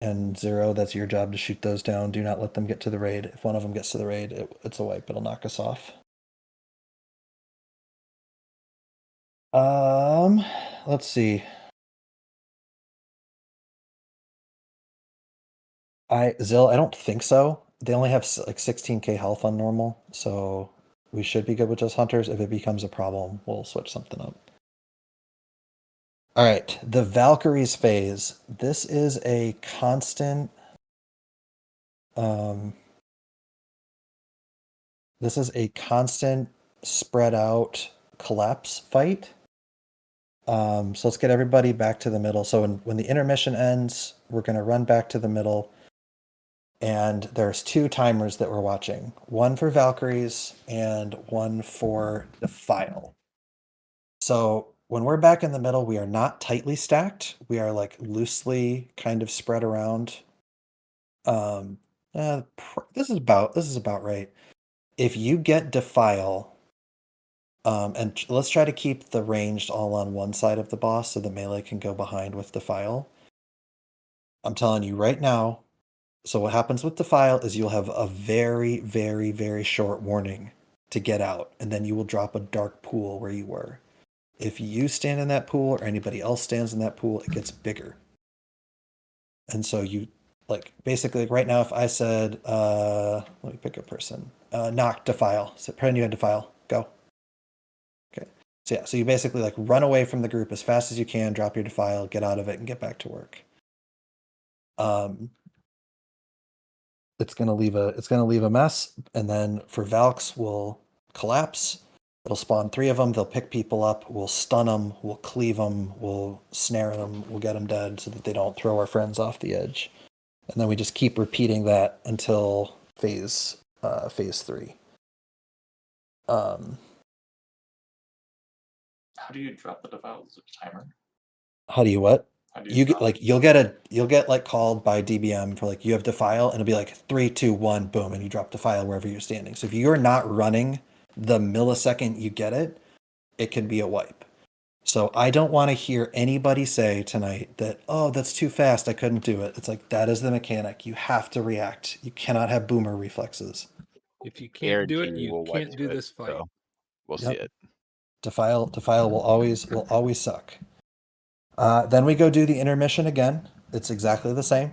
and Zero, that's your job to shoot those down. Do not let them get to the raid. If one of them gets to the raid, it's a wipe. It'll knock us off. Um, let's see. Zill, I don't think so. They only have like 16k health on normal, so we should be good with just hunters. If it becomes a problem, we'll switch something up. All right, the Valkyries phase. This is a constant. Um, this is a constant spread out collapse fight. So let's get everybody back to the middle. So when the intermission ends, we're going to run back to the middle. And there's two timers that we're watching, one for Valkyries and one for Defile. So when we're back in the middle, we are not tightly stacked. We are like loosely kind of spread around. Um, this is about right. If you get Defile, and let's try to keep the ranged all on one side of the boss so the melee can go behind with Defile. I'm telling you right now, so what happens with Defile is you'll have a very, very, very short warning to get out, and then you will drop a dark pool where you were. If you stand in that pool or anybody else stands in that pool, it gets bigger. And so you like basically like right now if I said let me pick a person. Knock Defile. So pretend you had Defile. Go. Okay. So yeah, so you basically like run away from the group as fast as you can, drop your Defile, get out of it, and get back to work. It's gonna leave a mess, and then for Valks we'll collapse. It'll spawn 3 of them. They'll pick people up. We'll stun them. We'll cleave them. We'll snare them. We'll get them dead so that they don't throw our friends off the edge. And then we just keep repeating that until phase 3. How do you drop the defiles timer? How do you what? How do You get drop like it? you'll get like called by DBM for like you have Defile, and it'll be like 3, 2, 1, boom, and you drop Defile wherever you're standing. So if you're not running the millisecond you get it, it can be a wipe. So I don't want to hear anybody say tonight that, oh, that's too fast, I couldn't do it. It's like that is the mechanic. You have to react. You cannot have boomer reflexes. If you can't do it, Guarantee you we'll wipe can't do through it, this fight. so we'll see Yep. it. Defile will always suck. Then we go do the intermission again. It's exactly the same.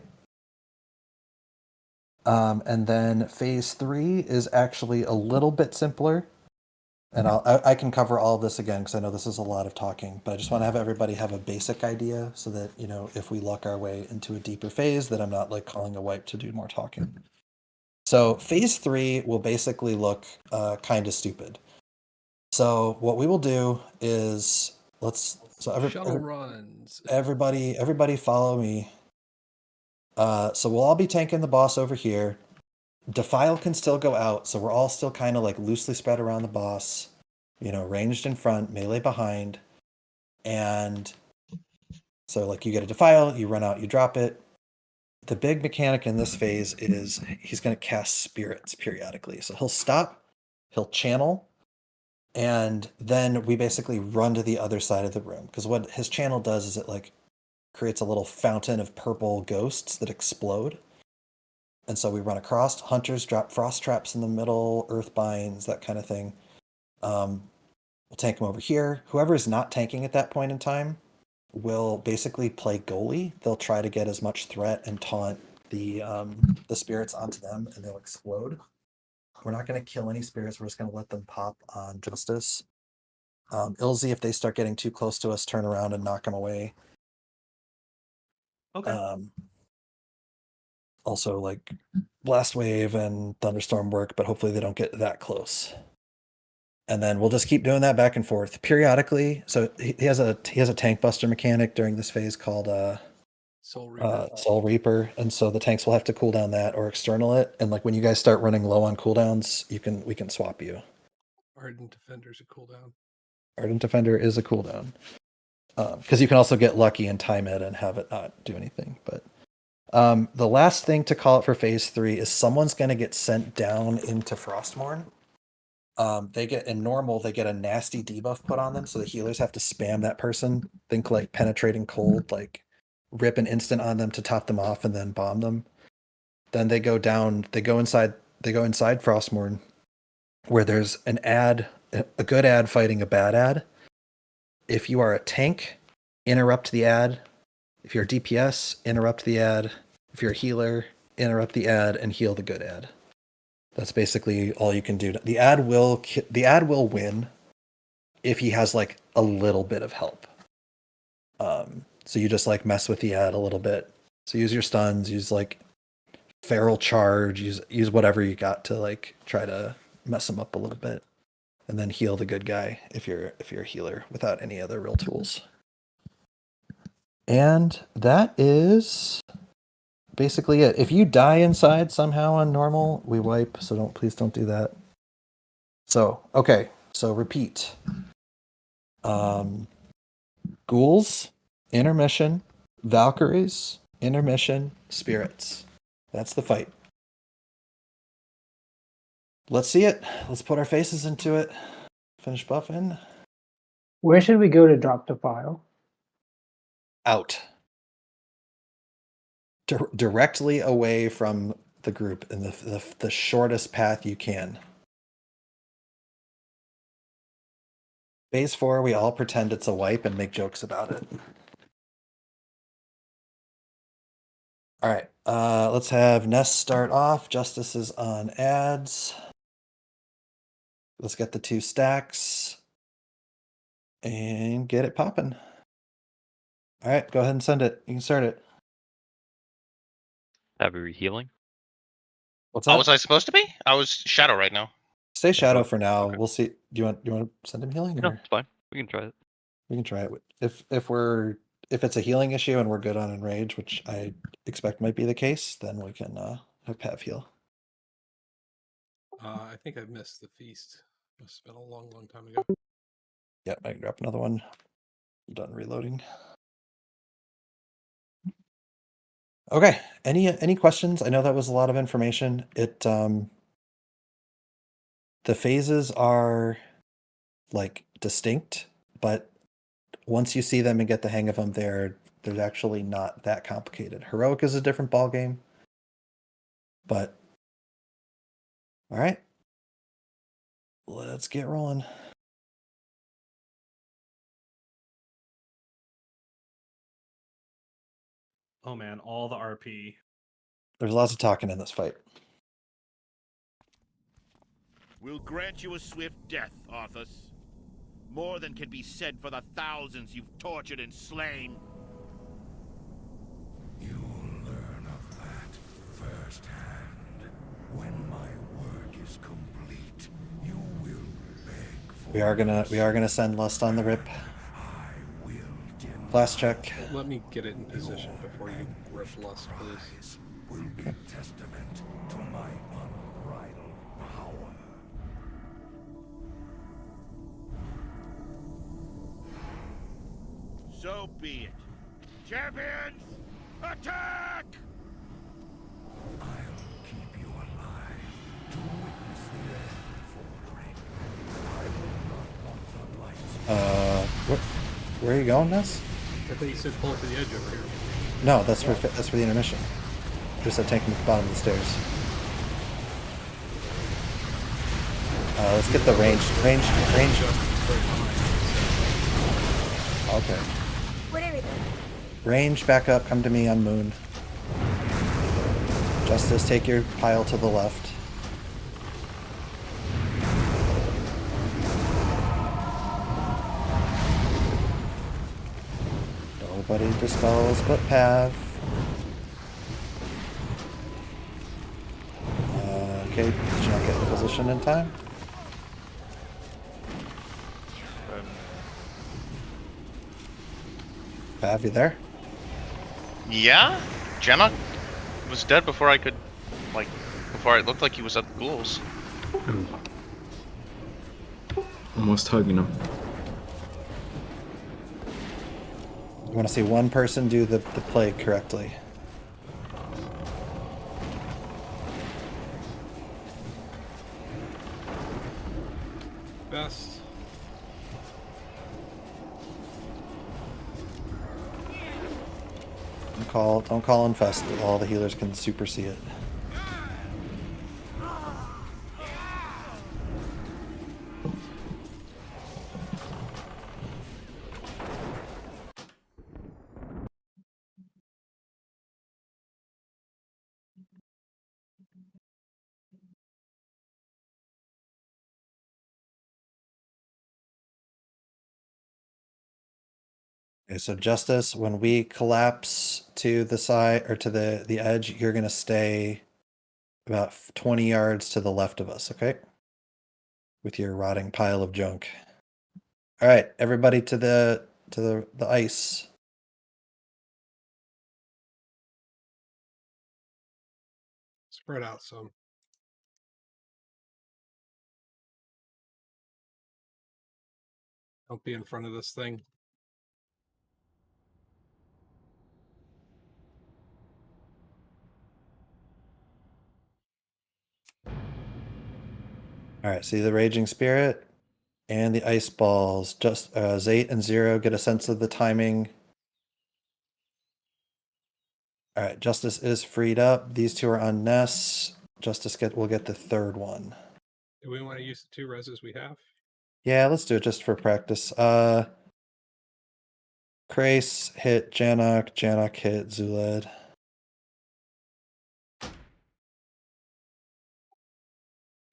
And then phase 3 is actually a little bit simpler. And I can cover all of this again because I know this is a lot of talking, but I just want to have everybody have a basic idea so that, you know, if we luck our way into a deeper phase, that I'm not like calling a wipe to do more talking. So phase 3 will basically look kind of stupid. So what we will do is Shuttle runs. everybody follow me. So we'll all be tanking the boss over here. Defile can still go out, so we're all still kind of like loosely spread around the boss, you know, ranged in front, melee behind. And so like you get a Defile, you run out, you drop it. The big mechanic in this phase is he's going to cast spirits periodically. So he'll stop, he'll channel, and then we basically run to the other side of the room. Because what his channel does is it like creates a little fountain of purple ghosts that explode. And so we run across, hunters drop frost traps in the middle, earth binds, that kind of thing. We'll tank them over here. Whoever is not tanking at that point in time will basically play goalie. They'll try to get as much threat and taunt the spirits onto them, and they'll explode. We're not going to kill any spirits. We're just going to let them pop on Justice. Ilzy, if they start getting too close to us, turn around and knock them away. Okay. Also, like Blast Wave and Thunderstorm work, but hopefully they don't get that close. And then we'll just keep doing that back and forth periodically. So he has a tank buster mechanic during this phase called Soul Reaper, and so the tanks will have to cool down that or external it. And like when you guys start running low on cooldowns, we can swap you. Ardent Defender's a cooldown. Ardent Defender is a cooldown. Because you can also get lucky and time it and have it not do anything. But the last thing to call it for phase 3 is someone's going to get sent down into Frostmourne. They get in normal, they get a nasty debuff put on them, so the healers have to spam that person. Think like penetrating cold, like rip an instant on them to top them off and then bomb them. Then they go down, they go inside Frostmourne, where there's an ad, a good ad fighting a bad ad. If you are a tank, interrupt the ad. If you're a DPS, interrupt the ad. If you're a healer, interrupt the ad and heal the good ad. That's basically all you can do. The ad will win if he has like a little bit of help. So you just like mess with the ad a little bit. So use your stuns, use like feral charge, use whatever you got to like try to mess him up a little bit, and then heal the good guy if you're a healer without any other real tools. And that is basically it. If you die inside somehow on normal, we wipe. So please don't do that. So okay, so repeat. Ghouls, intermission, Valkyries, intermission, spirits. That's the fight. Let's see it. Let's put our faces into it. Finish buffing. Where should we go to drop the file? Out. Directly away from the group in the shortest path you can. Phase 4, we all pretend it's a wipe and make jokes about it. All right, let's have Ness start off. Justice is on ads. Let's get the 2 stacks and get it popping. All right, go ahead and send it. You can start it. Have a healing. What's How up? was I supposed to be? I was Shadow right now. Stay Shadow for now. Okay. We'll see. Do you want to send him healing? No, Or? it's fine. We can try it. We can try it. If it's a healing issue and we're good on Enrage, which I expect might be the case, then we can have Pav heal. I think I missed the feast. Must have been a long, long time ago. Yep, I can drop another one. I'm done reloading. Okay. Any questions? I know that was a lot of information. The phases are like distinct, but once you see them and get the hang of them, they're actually not that complicated. Heroic is a different ball game, but all right, let's get rolling. Oh man, all the RP. There's lots of talking in this fight. We'll grant you a swift death, Arthas. More than can be said for the thousands you've tortured and slain. You'll learn of that firsthand. When my work is complete, you will beg for We are gonna send Lust on the rip. I will deny. Class check. Let me get it in position before you rip Lust, please. Eyes will be testament to my unbridled power. So be it. Champions, attack! I'll keep you alive to witness the end faltering. I will not want the lights. Where are you going, Ness? I thought you said pull it to the edge over here. No, that's for the intermission. There's a tank at the bottom of the stairs. Let's get the range. Just right behind. Okay. Range, back up, come to me on Moon. Justice, take your pile to the left. Nobody dispels but Pav. Okay, did you not get the position in time? Pav, you there? Yeah? Gemma was dead before I could, before it looked like he was at the ghouls. I'm almost hugging him. You want to see one person do the plague correctly. Best. don't call infest. All the healers can super see it. Okay, so Justice, when we collapse to the side or to the edge, you're gonna stay about 20 yards to the left of us, okay? With your rotting pile of junk. All right, everybody to the ice. Spread out some. Don't be in front of this thing. All right, see the Raging Spirit and the Ice Balls. Just Zate and Zero get a sense of the timing. All right, Justice is freed up. These two are on Ness. Justice will get the third one. Do we want to use the 2 reses we have? Yeah, let's do it just for practice. Krace hit Janok, Janok hit Zuled.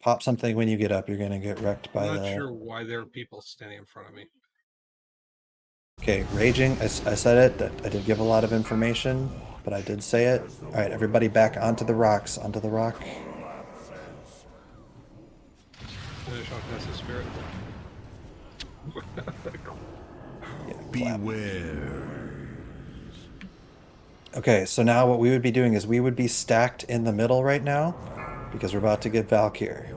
Pop something when you get up. You're gonna get wrecked by I'm not the. sure why there are people standing in front of me. Okay, Raging. I said it. That I did give a lot of information, but I did say it. All right, everybody back onto the rocks. Onto the rock. Finish off Ness's spirit. Yeah, clap. Beware. Okay, so now what we would be doing is we would be stacked in the middle right now because we're about to get Valkyr.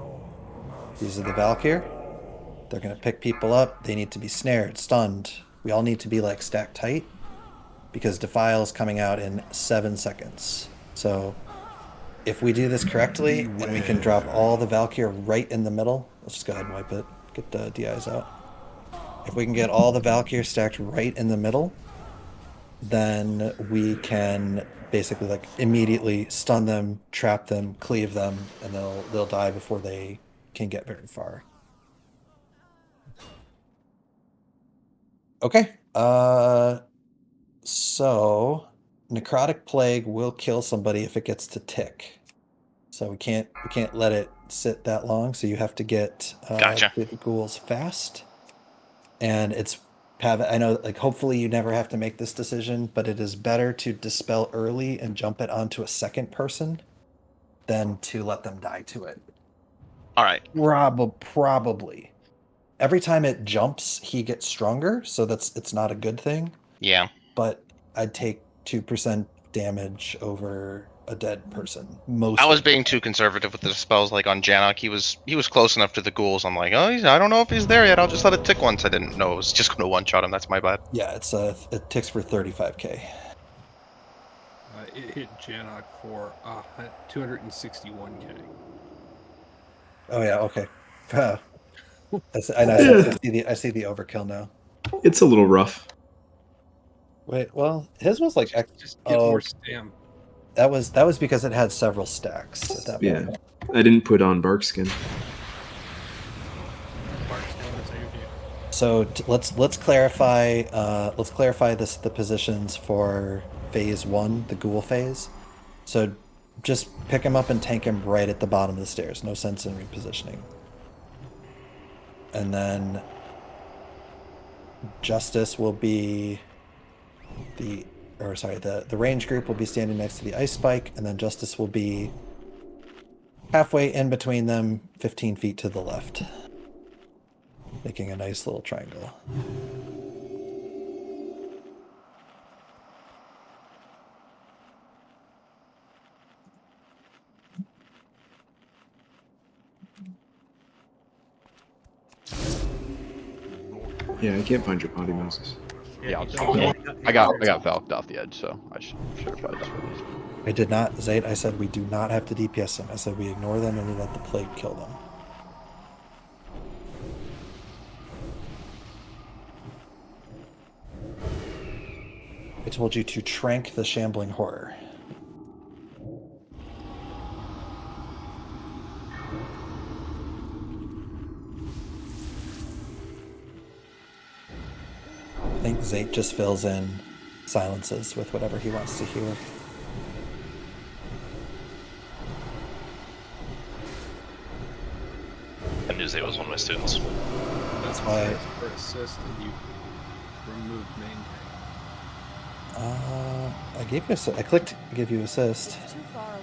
These are the Valkyr. They're going to pick people up. They need to be snared, stunned. We all need to be like stacked tight because Defile's coming out in 7 seconds. So if we do this correctly and we can drop all the Valkyr right in the middle, let's just go ahead and wipe it. Get the DIs out. If we can get all the Valkyr stacked right in the middle, then we can basically like immediately stun them, trap them, cleave them, and they'll die before they can get very far. Okay. So Necrotic Plague will kill somebody if it gets to tick. So we can't let it sit that long. So you have to get Gotcha. the ghouls fast. And I know, like, hopefully you never have to make this decision, but it is better to dispel early and jump it onto a second person than to let them die to it. All right. Probably. Every time it jumps, he gets stronger, so it's not a good thing. Yeah. But I'd take 2% damage over a dead person. I was being too conservative with the spells. Like on Janok, he was close enough to the ghouls. I'm like, oh, I don't know if he's there yet. I'll just let it tick once. I didn't know it was just going to one-shot him. That's my bad. Yeah, it ticks for 35k. It hit Janok for 261k. Oh yeah, okay. I see the overkill now. It's a little rough. Wait, well, his was like Just get more stam. That was because it had several stacks at that Yeah. point. I didn't put on Barkskin. So let's clarify the positions for phase 1, the ghoul phase. So just pick him up and tank him right at the bottom of the stairs. No sense in repositioning. And then Justice will be the range group will be standing next to the ice spike, and then Justice will be halfway in between them, 15 feet to the left, making a nice little triangle. Yeah, I can't find your potty mouses. Yeah, don't- I got Valked off the edge, so I should have got it released. I did not, Zayd. I said we do not have to DPS them. I said we ignore them and we let the plague kill them. told you to trank the shambling horror. I think Zate just fills in silences with whatever he wants to hear. I knew Zay was one of my students. That's why- for assist and you removed main tank. I gave you I clicked give you assist. It's too far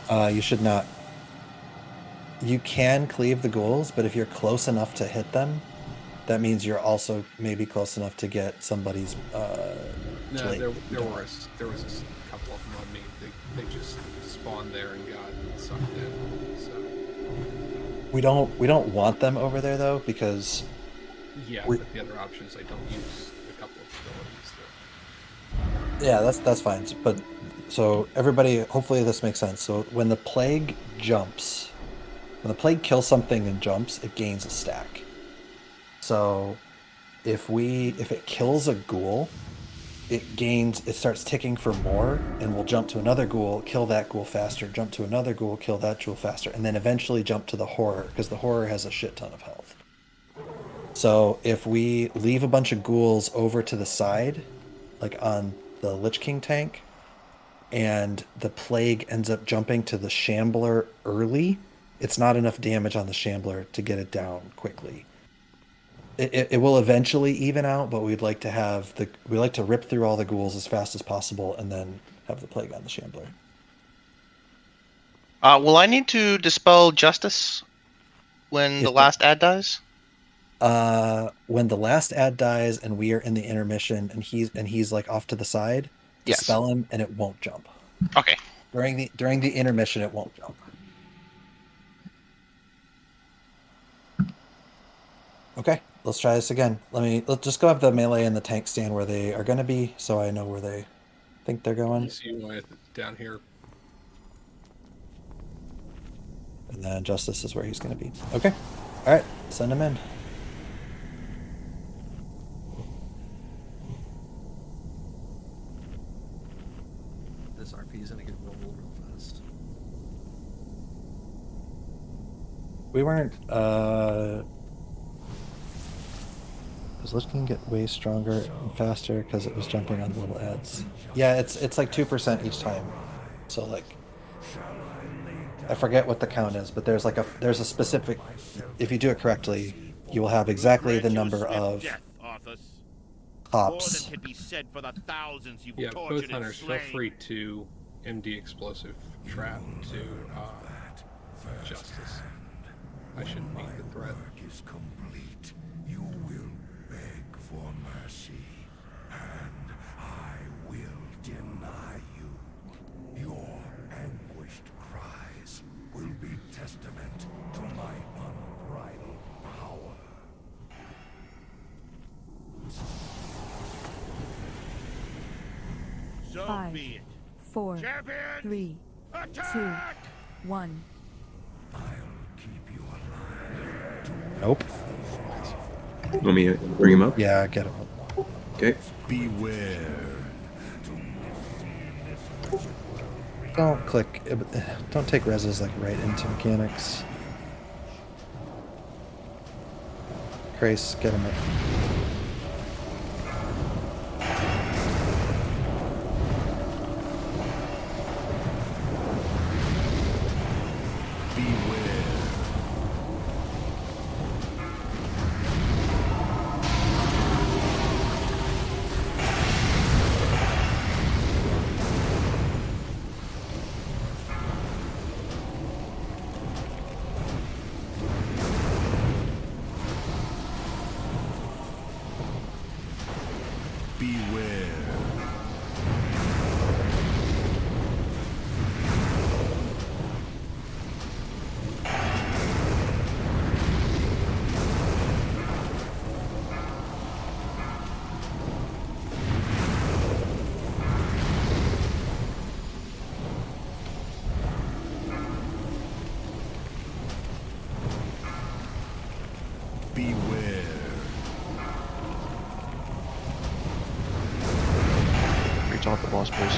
away. You should not. You can cleave the ghouls, but if you're close enough to hit them, that means you're also maybe close enough to get somebody's. No, plate. there was a couple of them on me. They just spawned there and got sucked in. So We don't want them over there though, because yeah, We- but the other option is I don't use a couple of abilities. yeah, that's fine. But so everybody, hopefully this makes sense. So when the plague jumps, when the plague kills something and jumps, it gains a stack. So if it kills a ghoul, it starts ticking for more, and we'll jump to another ghoul, kill that ghoul faster, jump to another ghoul, kill that ghoul faster, and then eventually jump to the horror, because the horror has a shit ton of health. So if we leave a bunch of ghouls over to the side, like on the Lich King tank, and the plague ends up jumping to the Shambler early, it's not enough damage on the Shambler to get it down quickly. It will eventually even out, but we like to rip through all the ghouls as fast as possible and then have the plague on the Shambler. Will I need to dispel Justice when the If- last ad dies? When the last ad dies and we are in the intermission and he's like off to the side, Yes. dispel him and it won't jump. Okay. During the intermission, it won't jump. Okay, let's try this again. Let's just go have the melee and the tank stand where they are going to be, so I know where they think they're going. So you want it down here. And then Justice is where he's going to be. Okay. All right, send him in. This RP is gonna get rolled real fast. We weren't, does Lich King get way stronger and faster because it was jumping on little ads? Yeah, it's like 2% each time. So like, I forget what the count is, but there's a specific, if you do it correctly, you will have exactly the number of hops. More than can be said for the thousands you've Yeah, tortured both hunters, and feel slain. free to MD explosive trap to Justice. I shouldn't meet the threat. Is complete. You will beg for mercy, and I will deny you. Your anguished cries will be testament to my unbridled power. So 5, be it. 4, Champions, 3, 2, attack! 1. I'll keep you alive. Nope. Want me to bring him up? Yeah, get him up. Okay. Beware. Don't click, don't take reses like right into mechanics. Grace, get him up. Beware. taunt the boss, please.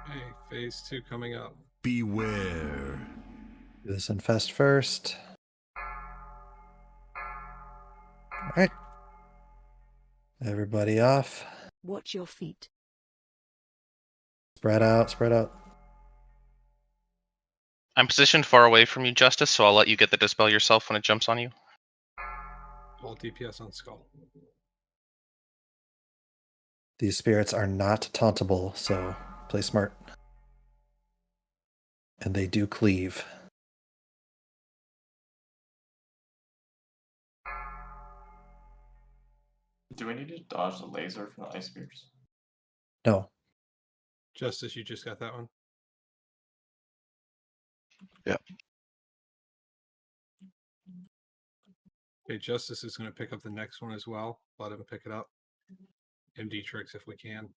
Hey, phase 2 coming up. Beware. Do this infest first. All right. Everybody off. Watch your feet. Spread out, spread out. I'm positioned far away from you, Justice, so I'll let you get the dispel yourself when it jumps on you. All DPS on Skull. These spirits are not tauntable, so play smart. And they do cleave. Do we need to dodge the laser from the ice spears? No. Justice, you just got that one? Yeah. Okay, Justice is going to pick up the next one as well. Let him pick it up. MD tricks if we can.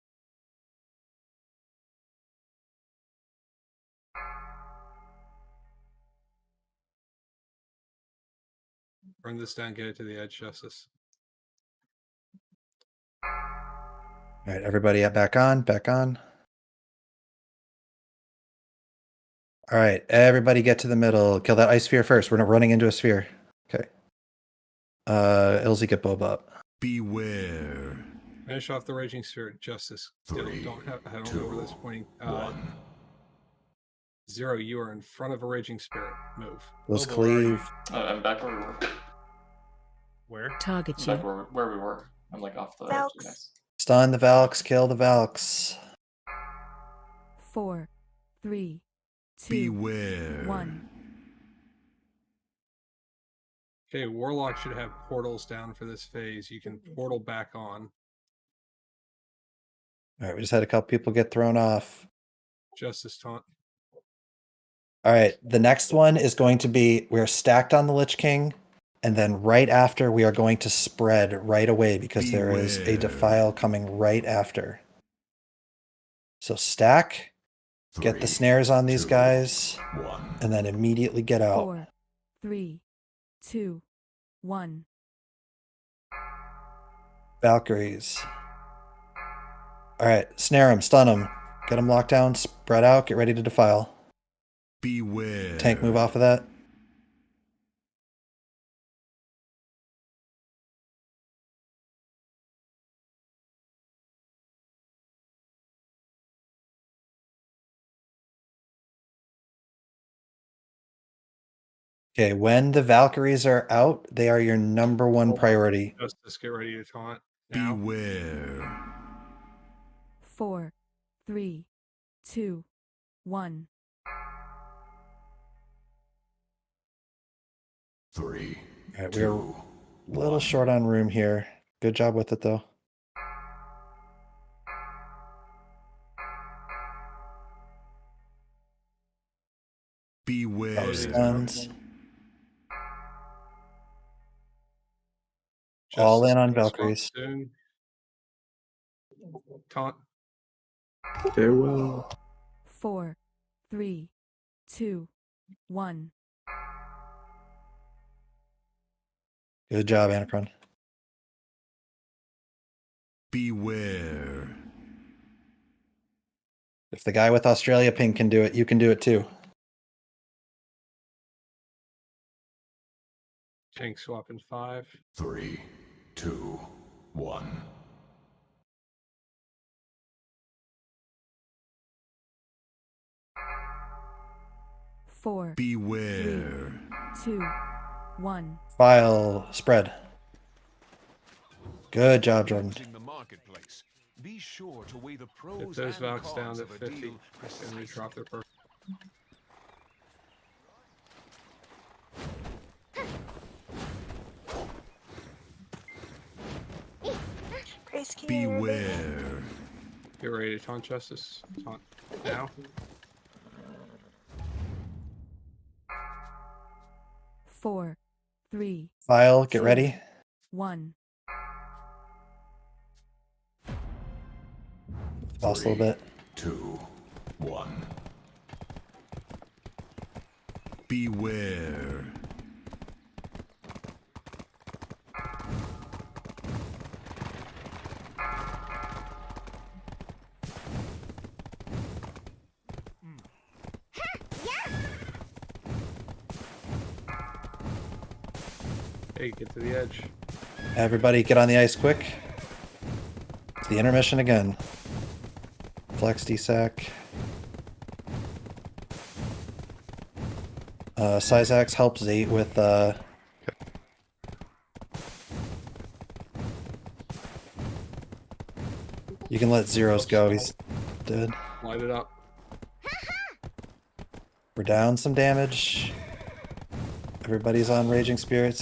Burn this down, get it to the edge, Justice. All right, everybody back on, back on. All right, everybody get to the middle. Kill that ice sphere first. We're not running into a sphere. Okay. Ilzy, get Boba up. Beware. Finish off the Raging Spirit, Justice. Three, don't know where this pointing. 1. Zero, you are in front of a Raging Spirit. Move. Those Boba, where are you? cleave. I'm back where we were. Where? Target I'm you. back where we were. I'm like off the edge. Valks. Nice. Stun the Valks, kill the Valks. 4, 3, 2, Beware. 1. Okay, Warlock should have portals down for this phase. You can portal back on. All right, we just had a couple people get thrown off. Justice taunt. All right, the next one is going to be we're stacked on the Lich King, and then right after we are going to spread right away because there is a Beware. defile coming right after. So stack, get the 3, snares on these 2, guys, 1. and then immediately get out. 4, 3, 2, 1. Valkyries. All right, snare them, stun them, get them locked down, spread out, get ready to defile. Beware. Tank, move off of that. Okay, when the Valkyries are out, they are your number one priority. Justice, get ready to taunt. Now. Beware. 4, 3, 2, 1. 3, All right, we're 2, a little short on room here. Good job with it, though. Beware. Stuns. Justice All in on gonna swap Valkyries. soon. Taunt. Farewell. 4, 3, 2, 1. Good job, Anacron. Beware. If the guy with Australia ping can do it, you can do it too. Tank swap in 5. 3, 2, 1. Four, Beware. 2, 1. File spread. Good job, Jordan. Be sure to weigh the Get pros those and Valks down cons to of a 50 deal and precisely. we drop their per. Beware. Get ready to taunt Justice. Taunt now. 4, 3, File, get ready. 1. Boss a little bit. 2, 1. Beware. Hey, get to the edge. Everybody get on the ice quick. It's the intermission again. Flex DSAC. Syzax helps Zate with you can let Zeros go, he's dead. Light it up. We're down some damage. Everybody's on Raging Spirit.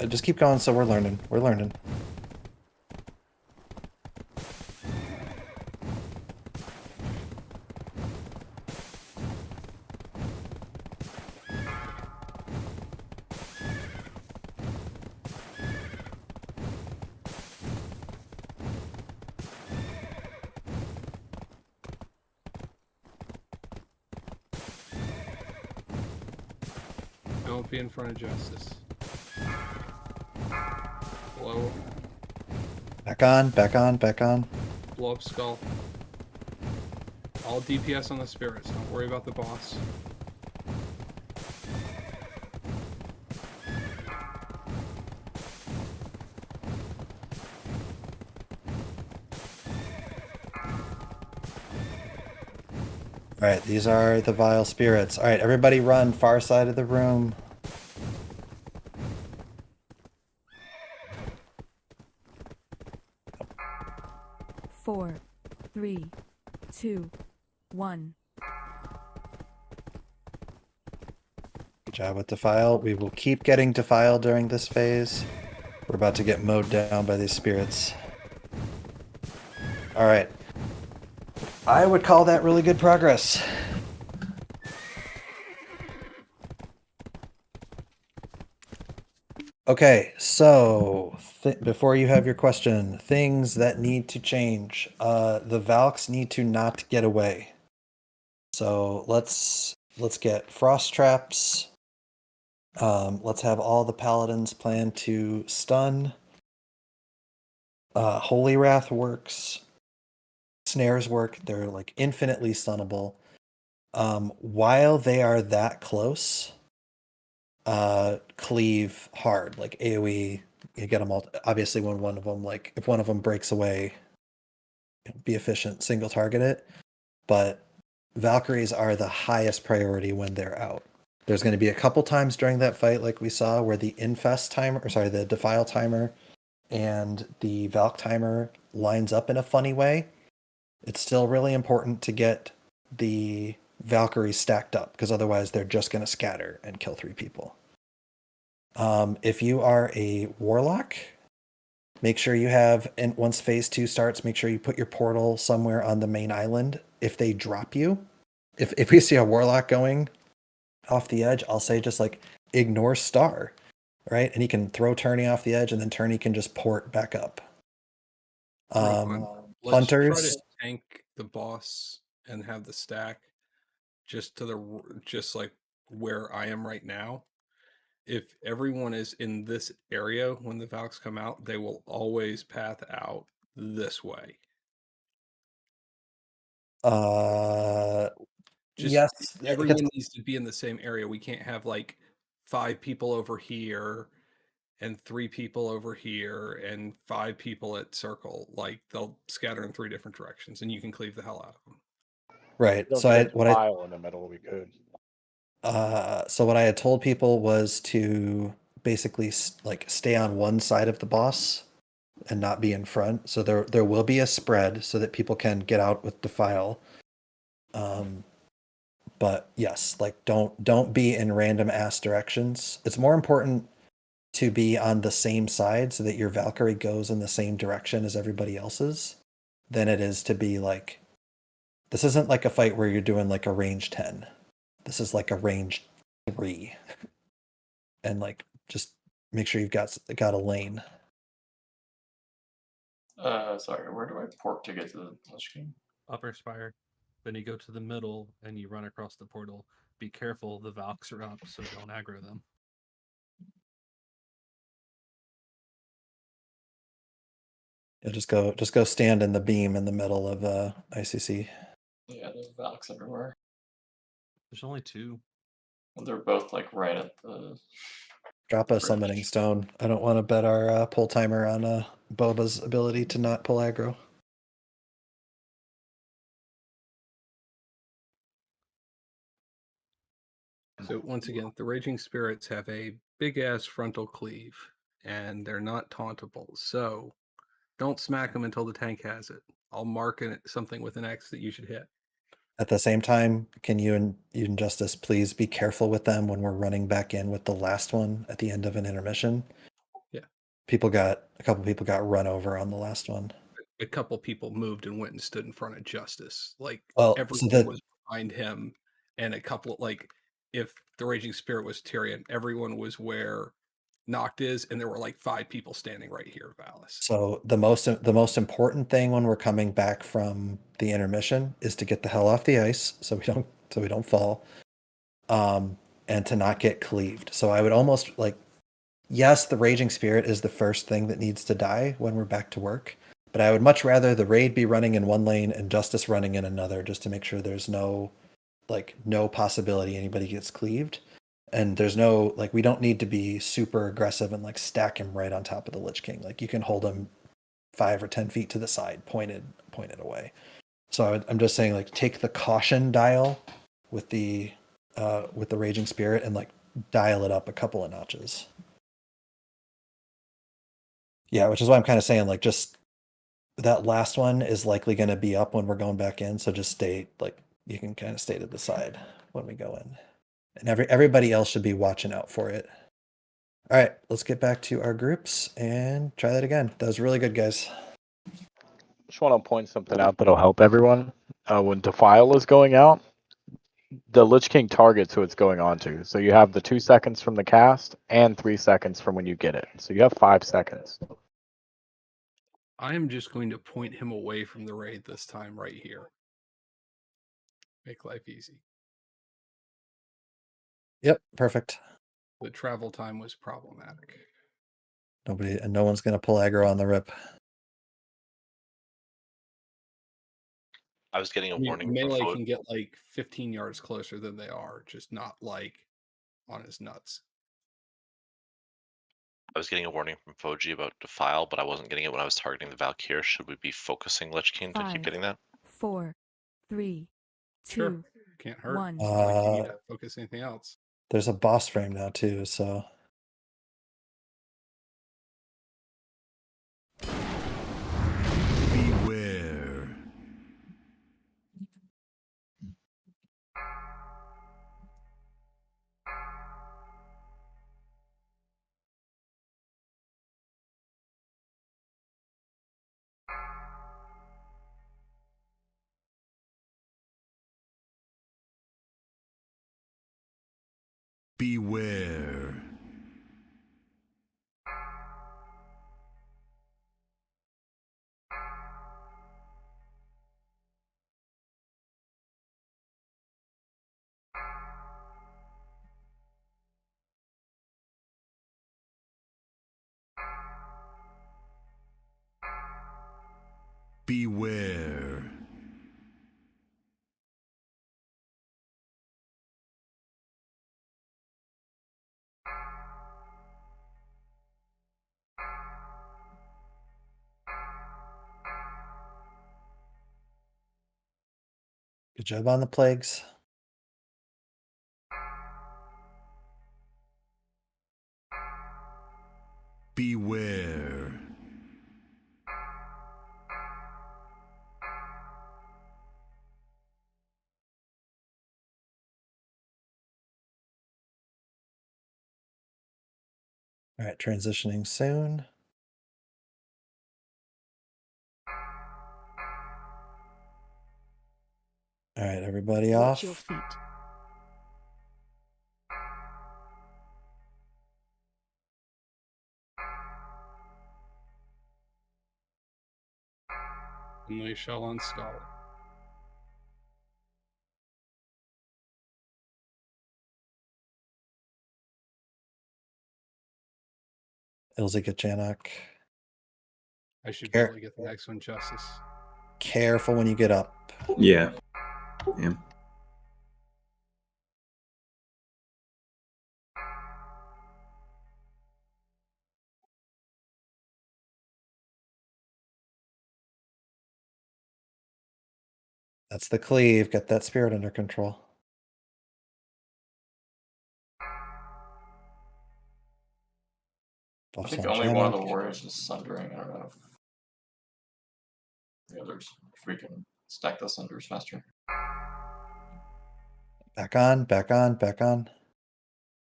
Just keep going so we're learning. We're learning. Don't be in front of Justice. Blow. Back on, back on, back on. Blow up Skull. All DPS on the spirits. Don't worry about the boss. Alright, these are the vile spirits. Alright, everybody run far side of the room. Four, 3, 2, 1. Good job with Defile. We will keep getting Defile during this phase. We're about to get mowed down by these spirits. Alright. I would call that really good progress. Okay, so before you have your question, things that need to change. The Valks need to not get away. So let's get frost traps. Let's have all the paladins plan to stun. Holy Wrath works. Snares work. They're like infinitely stunnable. While they are that close, cleave hard, like AoE. You get them all. Obviously, when one of them, like if one of them breaks away, be efficient, single target it. But Valkyries are the highest priority when they're out. There's going to be a couple times during that fight, like we saw, where the Infest timer, or sorry, the Defile timer and the Valk timer lines up in a funny way. It's still really important to get the Valkyries stacked up, because otherwise they're just going to scatter and kill 3 people. If you are a Warlock, make sure you have, and once phase 2 starts, make sure you put your portal somewhere on the main island. If they drop you, if we see a Warlock going off the edge, I'll say just like ignore Star, right? And he can throw Tourney off the edge, and then Tourney can just port back up. Let's try Hunters, to tank the boss and have the stack just like where I am right now. If everyone is in this area when the Valks come out, they will always path out this way. yes, Everyone needs to be in the same area. We can't have like 5 people over here and 3 people over here and 5 people at circle. Like they'll scatter in 3 different directions, and you can cleave the hell out of them. Right. Don't So get what I in the middle, we could. so what I had told people was to basically like stay on one side of the boss and not be in front. So there will be a spread so that people can get out with Defile. But yes, like don't be in random ass directions. It's more important to be on the same side so that your Valkyrie goes in the same direction as everybody else's than it is to be like, this isn't like a fight where you're doing like a range 10. This is like a range 3. And like, just make sure you've got a lane. Sorry, where do I port to get to the Lich King? Upper Spire. Then you go to the middle and you run across the portal. Be careful, the Valks are up, so don't aggro them. Yeah, just go stand in the beam in the middle of ICC. Yeah, there's Valks everywhere. There's only 2. And they're both like right at the. Drop a bridge. summoning stone. I don't want to bet our pull timer on Boba's ability to not pull aggro. So once again, the Raging Spirits have a big ass frontal cleave, and they're not tauntable. So don't smack them until the tank has it. I'll mark something with an X that you should hit. At the same time, can you and Justice please be careful with them when we're running back in with the last one at the end of an intermission? Yeah. A couple people got run over on the last one. A couple people moved and went and stood in front of Justice. Like Well, everyone was behind him, and a couple like if the Raging Spirit was Tyrion, everyone was where Noct is, and there were like 5 people standing right here, Valis. So the most important thing when we're coming back from the intermission is to get the hell off the ice so we don't fall. And to not get cleaved. So I would almost like, yes, the Raging Spirit is the first thing that needs to die when we're back to work. But I would much rather the raid be running in one lane and Justice running in another, just to make sure there's no possibility anybody gets cleaved. And there's no, like, we don't need to be super aggressive and like stack him right on top of the Lich King. Like, you can hold him 5 or 10 feet to the side, pointed away. So I'm just saying, like, take the caution dial with the Raging Spirit and like dial it up a couple of notches. Yeah, which is why I'm kind of saying, like, just that last one is likely going to be up when we're going back in. So just stay, like, you can kind of stay to the side when we go in. And everybody else should be watching out for it. All right, let's get back to our groups and try that again. That was really good, guys. Just want to point something out that'll help everyone. When Defile is going out, the Lich King targets who it's going on to. So you have the 2 seconds from the cast and 3 seconds from when you get it. So you have 5 seconds. I am just going to point him away from the raid this time right here. Make life easy. Yep, perfect. The travel time was problematic. No one's going to pull aggro on the rip. I was getting a warning from Melee Fo- can get like 15 yards closer than they are, just not like on his nuts. I was getting a warning from Foji about Defile, but I wasn't getting it when I was targeting the Valkyr. Should we be focusing Lich King to 5, keep getting that? 4, 3, 2, Sure. Can't hurt. 1. It's not like you need to focus anything else. There's a boss frame now too, so Beware. Beware. Beware. good job on the plagues. Beware. All right, transitioning soon. All right, everybody Watch your off. feet. And they shall install. Ilzy get Janok. I should be able to get the next one, Justice. Careful when you get up. Yeah. Yeah. That's the cleave. Get that spirit under control. I Buffs think on only one of the Janok. warriors is sundering. I don't know if the others, if we can stack the sunders faster. Back on, back on, back on.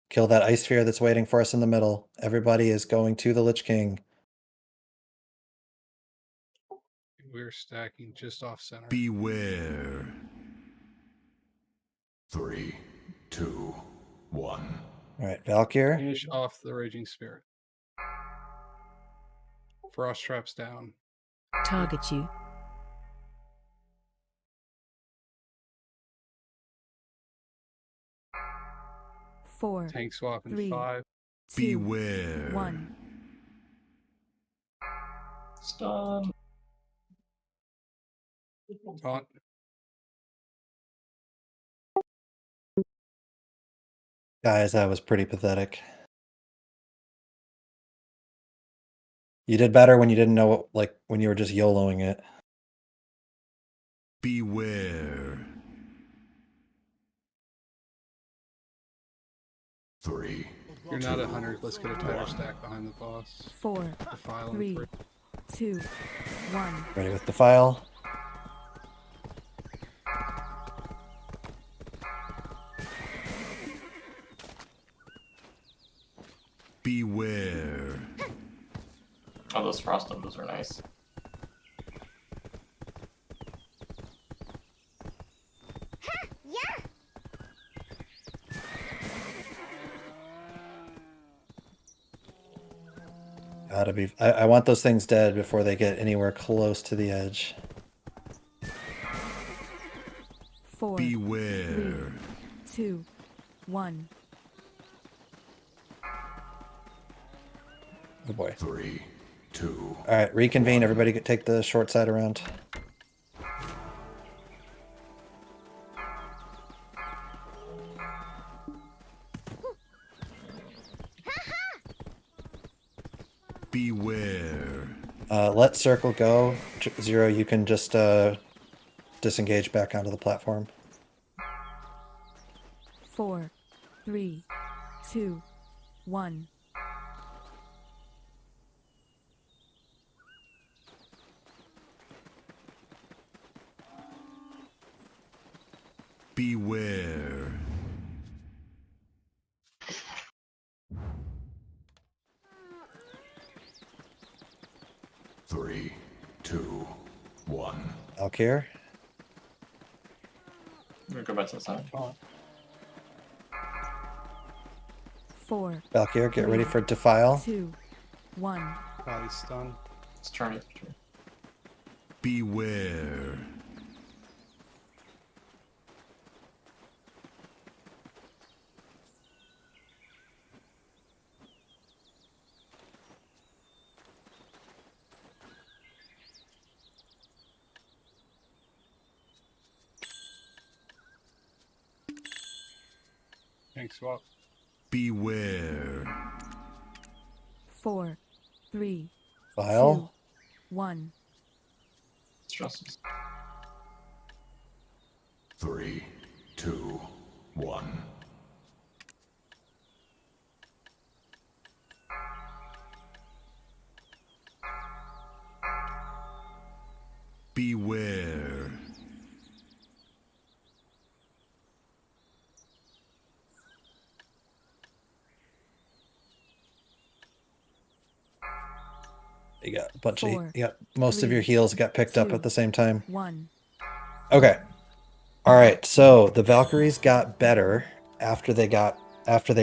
Kill that ice sphere that's waiting for us in the middle. Everybody is going to the Lich King. We're stacking just off center. Beware. 3, 2, 1. All right, Valkyr. Finish off the Raging Spirit. Frost traps down. Target you. Four, Tank swap in 3, 5. 2, Beware. 1. Stun. Taunt. Guys, that was pretty pathetic. You did better when you didn't know what, like, when you were just YOLOing it. Beware. 3. You're not a hunter. Let's get a tighter stack behind the boss. 4, Defile in 3, 3. 2, 1. Ready with the file. Beware. Oh, those frost numbers are nice. Gotta be. I want those things dead before they get anywhere close to the edge. 4, Beware. 2, 1. Oh boy. 3, 2. All right, reconvene. Everybody take the short side around. Beware. Let circle go. Zero, you can just disengage back onto the platform. 4, 3, 2, 1. Beware. Three, 2, 1. Valkyr. I'm gonna go back to the side. 4, Valkyr, get ready for Defile. 2, 1. Body stun. It's turning. Beware. Tank swap. Beware. 4, 3, File. 2, 1. It's justice. 3, 2, 1. Beware. You got a bunch 4, of. You got most of your 3, heals got picked up 2, at the same time. 1. Okay. All right. So the Valkyries got better after they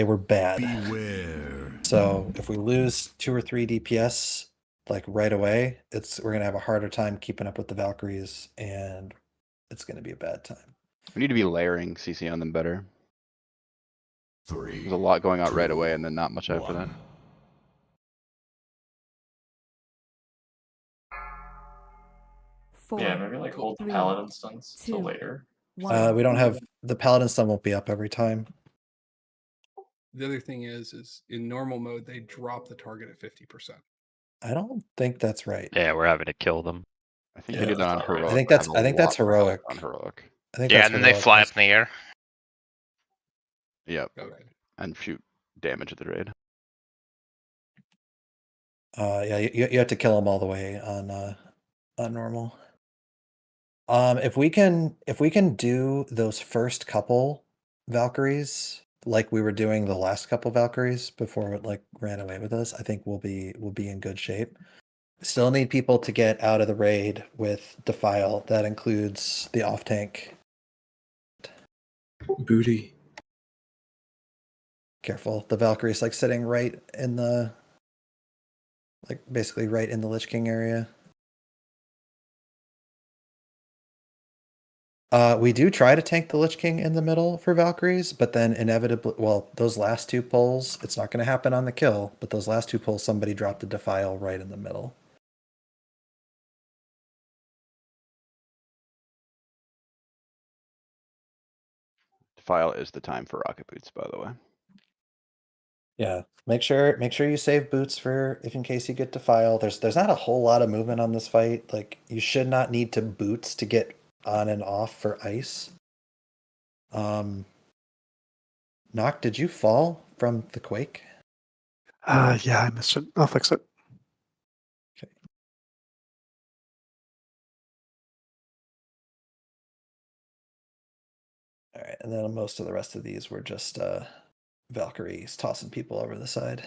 were bad. Beware. So if we lose 2 or 3 DPS like right away, we're gonna have a harder time keeping up with the Valkyries, and it's gonna be a bad time. We need to be layering CC on them better. 3. There's a lot going out right 2, away and then not much after that. 1. 4. Yeah, maybe like hold the 3, paladin stuns till 2, later. 1. We don't have the paladin stun won't be up every time. The other thing is in normal mode they drop the target at 50%. I don't think that's right. Yeah, we're having to kill them. I think Yeah, you did it on that's not right. heroic. I think but that's have a I think that's lot more health heroic. on heroic. I think Yeah, that's and then they heroic. fly up in the air. Yep, Okay. and shoot damage at the raid. Yeah, you have to kill them all the way on normal. If we can do those first couple Valkyries like we were doing the last couple Valkyries before it like ran away with us, I think we'll be in good shape. Still need people to get out of the raid with Defile. That includes the off tank. Booty. Careful, the Valkyrie's like sitting right in the, like basically right in the Lich King area. We do try to tank the Lich King in the middle for Valkyries, but then inevitably, well, those last two pulls, it's not going to happen on the kill, but those last two pulls, somebody dropped a Defile right in the middle. Defile is the time for rocket boots, by the way. Yeah, make sure you save boots for if in case you get Defile. There's not a whole lot of movement on this fight. Like you should not need to boots to get on and off for ice. Nock, did you fall from the quake? Yeah, I missed it. I'll fix it. Okay. All right, and then most of the rest of these were just Valkyries tossing people over the side.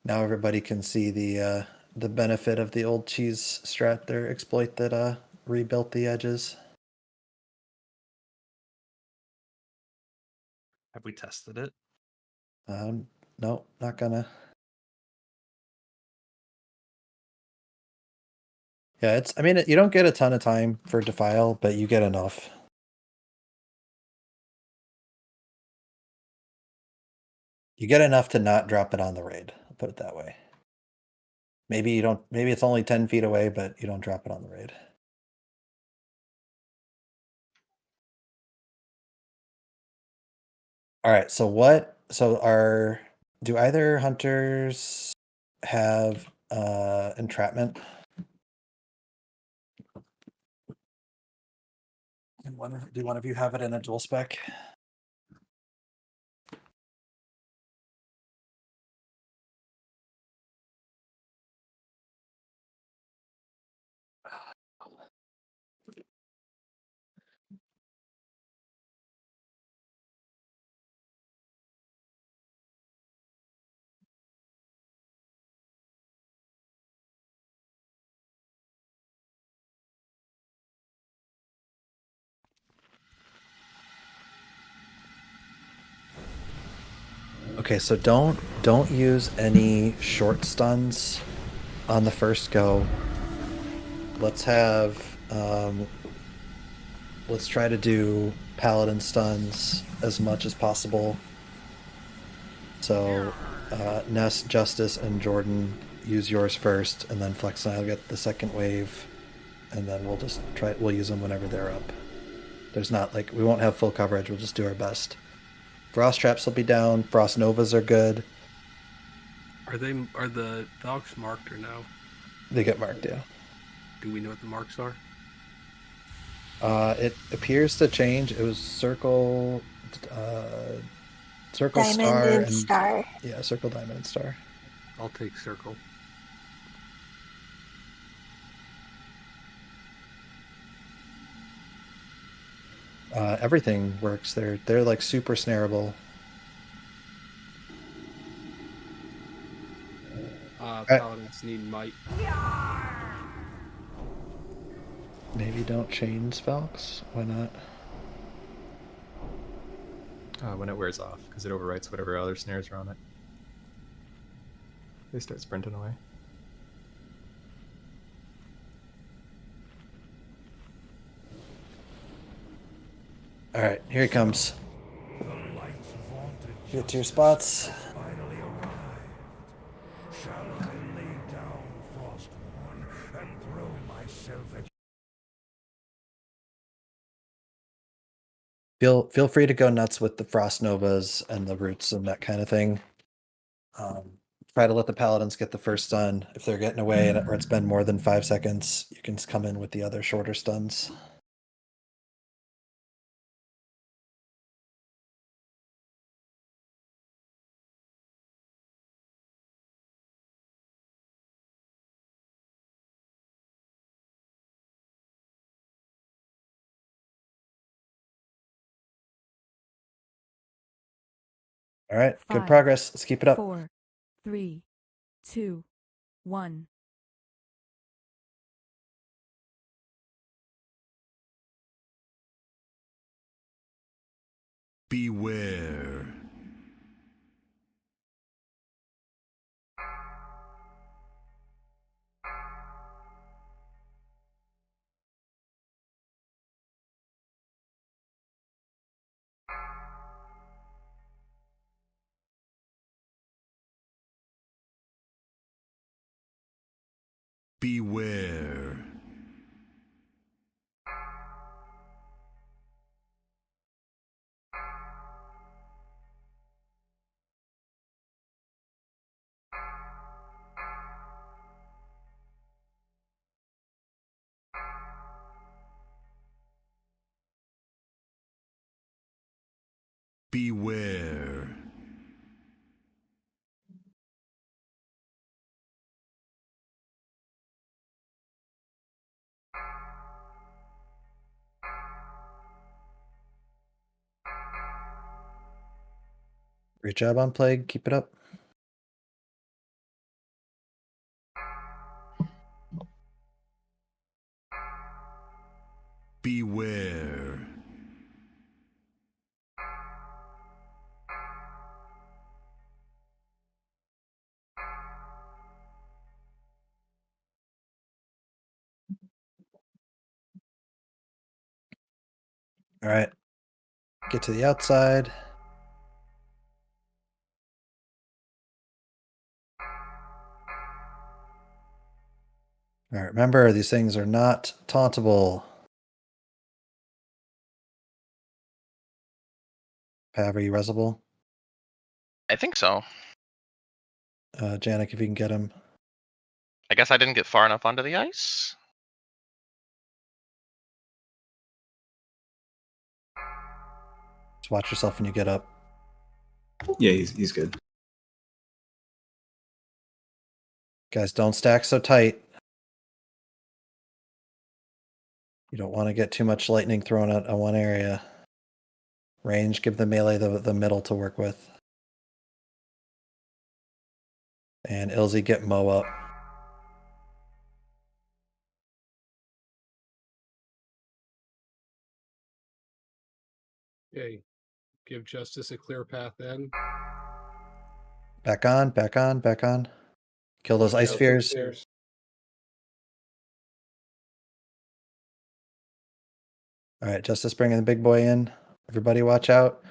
Now everybody can see the benefit of the old cheese strat, their exploit that rebuilt the edges. Have we tested it? No, not gonna. Yeah, I mean, you don't get a ton of time for Defile, but you get enough. You get enough to not drop it on the raid. I'll put it that way. Maybe you don't. Maybe it's only 10 feet away, but you don't drop it on the raid. All right. So what? So do either hunters have entrapment? And do one of you have it in a dual spec? Okay, so don't use any short stuns on the first go. Let's have let's try to do paladin stuns as much as possible. So Ness, Justice, and Jordan use yours first, and then Flex and I'll get the second wave, and then we'll use them whenever they're up. There's not like we won't have full coverage. We'll just do our best. Frost traps will be down. Frost Novas are good. Are the Valks marked or no? They get marked, yeah. Do we know what the marks are? It appears to change. It was circle, circle, Diamond star, and star. Yeah, circle, diamond, and star. I'll take circle. Everything works. They're like super snareable. Paladins need might. Maybe don't chains Valks. Why not? When it wears off, because it overwrites whatever other snares are on it. They start sprinting away. All right, here he comes. Get to your spots. Feel free to go nuts with the Frost Novas and the roots and that kind of thing. Try to let the paladins get the first stun. If they're getting away or it's been more than 5 seconds, you can come in with the other shorter stuns. All right, good 5, progress. Let's keep it up. 4, 3, 2, 1. Beware. Beware. Beware. Great job on Plague. Keep it up. Beware. All right. Get to the outside. All right, remember, these things are not tauntable. Pav, are you resable? I think so. Janik, if you can get him. I guess I didn't get far enough onto the ice. Just watch yourself when you get up. Yeah, he's good. Guys, don't stack so tight. You don't want to get too much lightning thrown at one area. Range, give the melee the middle to work with. And Ilzy, get Mo up. Okay. Give Justice a clear path in. Back on, back on, back on. Kill those ice spheres. All right, Justice bringing the big boy in. Everybody watch out.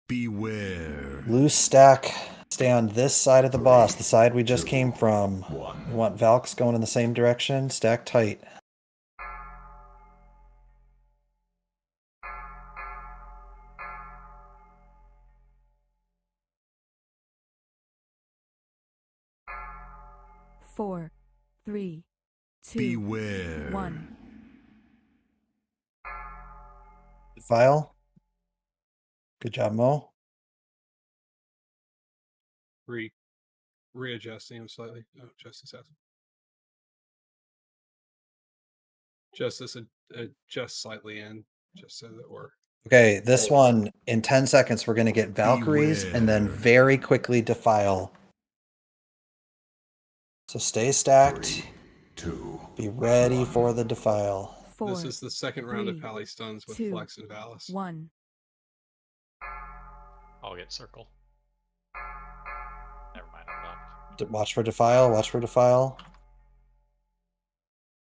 Beware. Loose stack. Stay on this side of the boss, the side we just came from. We want Valks going in the same direction. Stack tight. Four, 3, 2, Beware. 1. File. Good job, Mo. Readjusting him slightly. Oh, Justice has. Justice adjust slightly in, just so that we're. Okay, this one, in 10 seconds, we're going to get Valkyries and then very quickly Defile. So stay stacked. Be ready for the Defile. 4, This is the second round of 3, Pally stuns with 2, Flex and Valis. 1. I'll get circle. Never mind, I'm not. Watch for Defile, watch for Defile.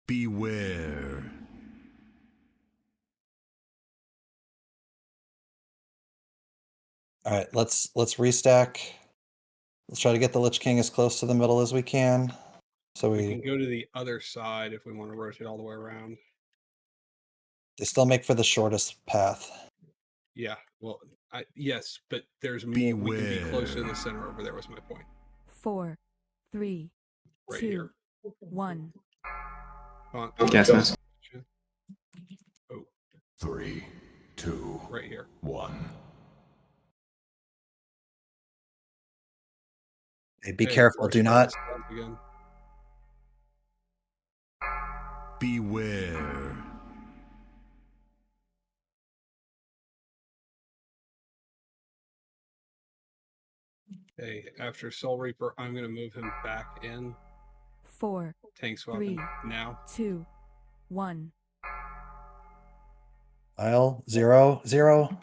Beware. All right, let's restack. Let's try to get the Lich King as close to the middle as we can. So We we can go to the other side if we want to rotate all the way around. they still make for the shortest path. Yeah, well, yes, but there's more. We can be closer to the center over there. Was my point. 4, 3, Right 2, here. 1. Come Oh, on. gas mask. Oh, 3, 2, right here. 1. Hey, be Okay, careful. force Do fire not. spells again. Beware. Okay, after Soul Reaper, I'm going to move him back in. 4, Tank swap 3, him now. 2, 1. Isle 0, 0.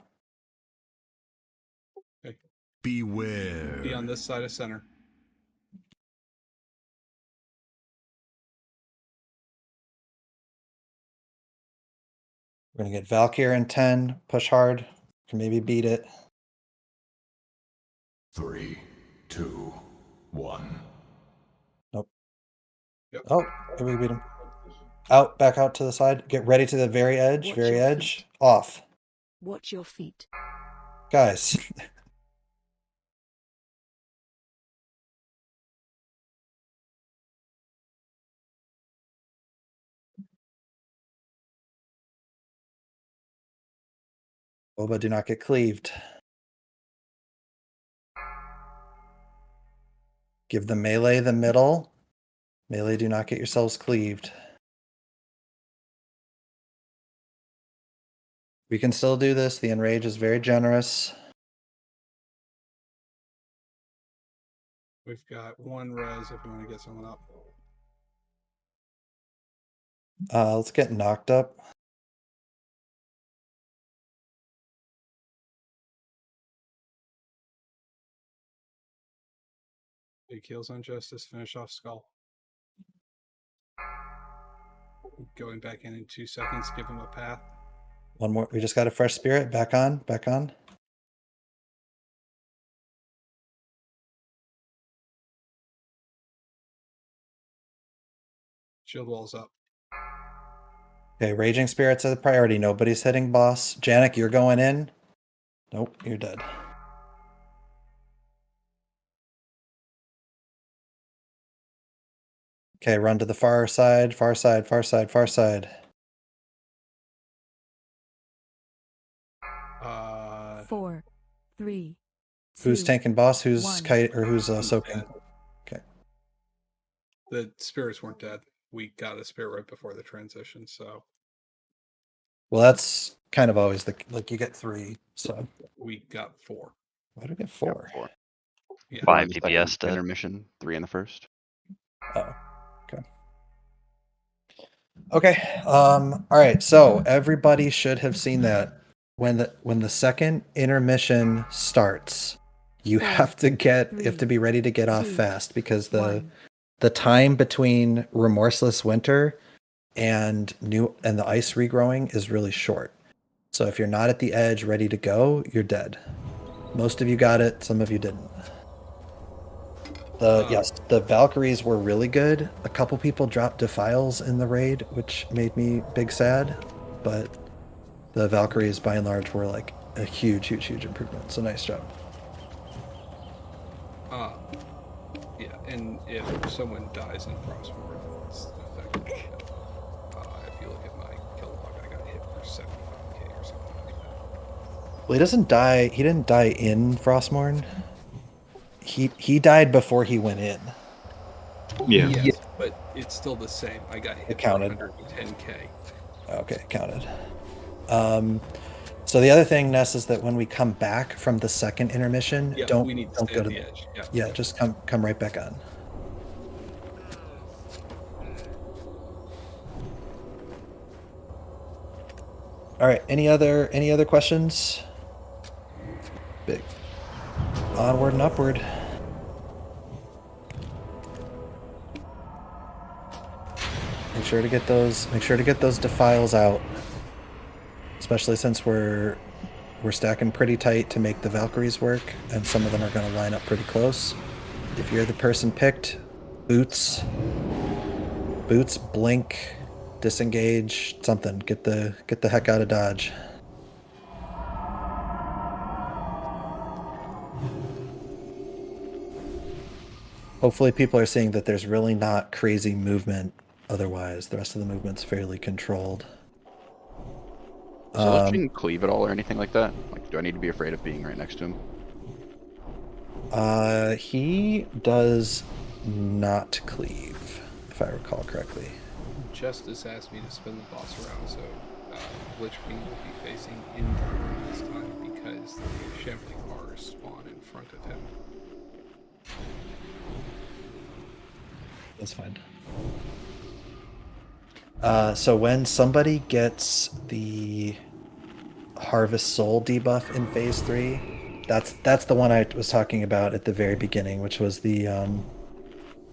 Okay. Beware. Be on this side of center. We're gonna get Valkyr in 10. Push hard. Can maybe beat it. 3, 2, 1. Nope. Yep. Oh, here we beat him. Out, back out to the side. Get ready to the very edge. Watch Very your edge. Off. Watch your feet. Guys. Boba, do not get cleaved. Give the melee the middle. Melee, do not get yourselves cleaved. We can still do this. The enrage is very generous. We've got one res if we want to get someone up. Let's get knocked up. Big heals on Justice. Finish off Skull. Going back in 2 seconds. Give him a path. One more. We just got a fresh spirit. Back on. Back on. Shield wall's up. Okay, Raging Spirit's a priority. Nobody's hitting boss. Janik, you're going in. Nope, you're dead. Okay, run to the far side, far side, far side, far side. 4, 3, 2. Who's tanking boss? Who's 1. kite or who's soaking? Dead. Okay. The spirits weren't dead. We got a spirit right before the transition, so Well, that's kind of always the like you get 3. So we got 4. why do we get 4? Yeah. 5 Second DPS dead. Intermission, 3 in the first. Oh, okay. Okay. All right. So everybody should have seen that when the second intermission starts, you have to be ready to get off fast because the time between Remorseless Winter and the ice regrowing is really short. So if you're not at the edge ready to go, you're dead. Most of you got it, some of you didn't. Yes, the Valkyries were really good. A couple people dropped Defiles in the raid, which made me big sad, but the Valkyries by and large were like a huge improvement. So nice job. Yeah, and if someone dies in Frostmourne, it's affected. If you look at my kill log, I got hit for 75k or something like that. Well, he doesn't die. He didn't die in Frostmourne. He died before he went in. Yeah. Yes, but it's still the same. I got hit It counted. for 110k. Okay, counted. So the other thing, Ness, is that when we come back from the second intermission, Yeah, don't we need to don't stay go at to the edge. Yeah. Yeah, just come right back on. All right. Any other questions? Big. Onward and upward. Make sure to get those defiles out. Especially since we're stacking pretty tight to make the Valkyries work, and some of them are going to line up pretty close. If you're the person picked, boots, Boots, blink, disengage, something. Get the heck out of dodge. Hopefully people are seeing that there's really not crazy movement otherwise. The rest of the movement's fairly controlled. Does the Lich King cleave at all or anything like that? Like, do I need to be afraid of being right next to him? He does not cleave, if I recall correctly. Justice asked me to spin the boss around, so Lich King will be facing into the room this time because the Shambling bars spawn in front of him. That's fine. So when somebody gets the Harvest Soul debuff in phase 3, that's the one I was talking about at the very beginning, which was the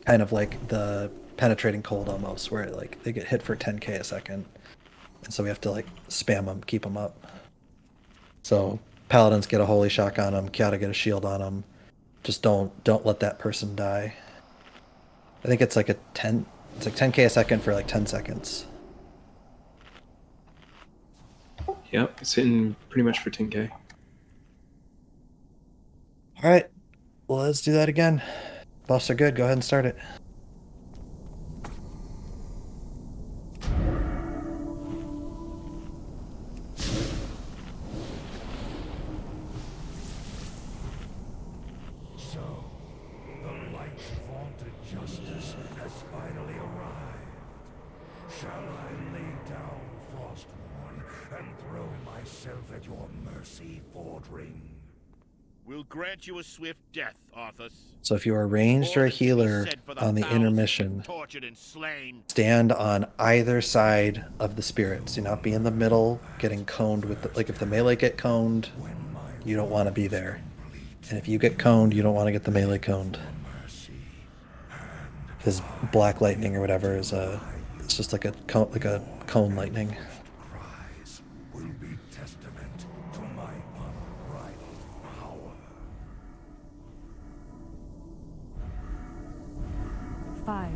kind of like the penetrating cold almost, where like they get hit for 10k a second, and so we have to like spam them, keep them up. So paladins get a holy shock on them, Kiata get a shield on them. Just don't let that person die. I think it's like it's like 10k a second for like 10 seconds. Yep, it's hitting pretty much for 10k. All right, well, let's do that again. Buffs are good. Go ahead and start it. So, the light's vaunted justice has finally arrived. Shall I lay down Frostmourne and throw myself at your mercy, Fordring? We'll grant you a swift death, Arthas. So if you are ranged or a healer on the intermission, Tortured and slain. stand on either side of the spirits. Do not be in the middle, getting coned with the, like if the melee get coned, you don't want to be there. And if you get coned, you don't want to get the melee coned. Because black lightning or whatever is it's just like a cone lightning. Will be testament to my unbridled power. 5,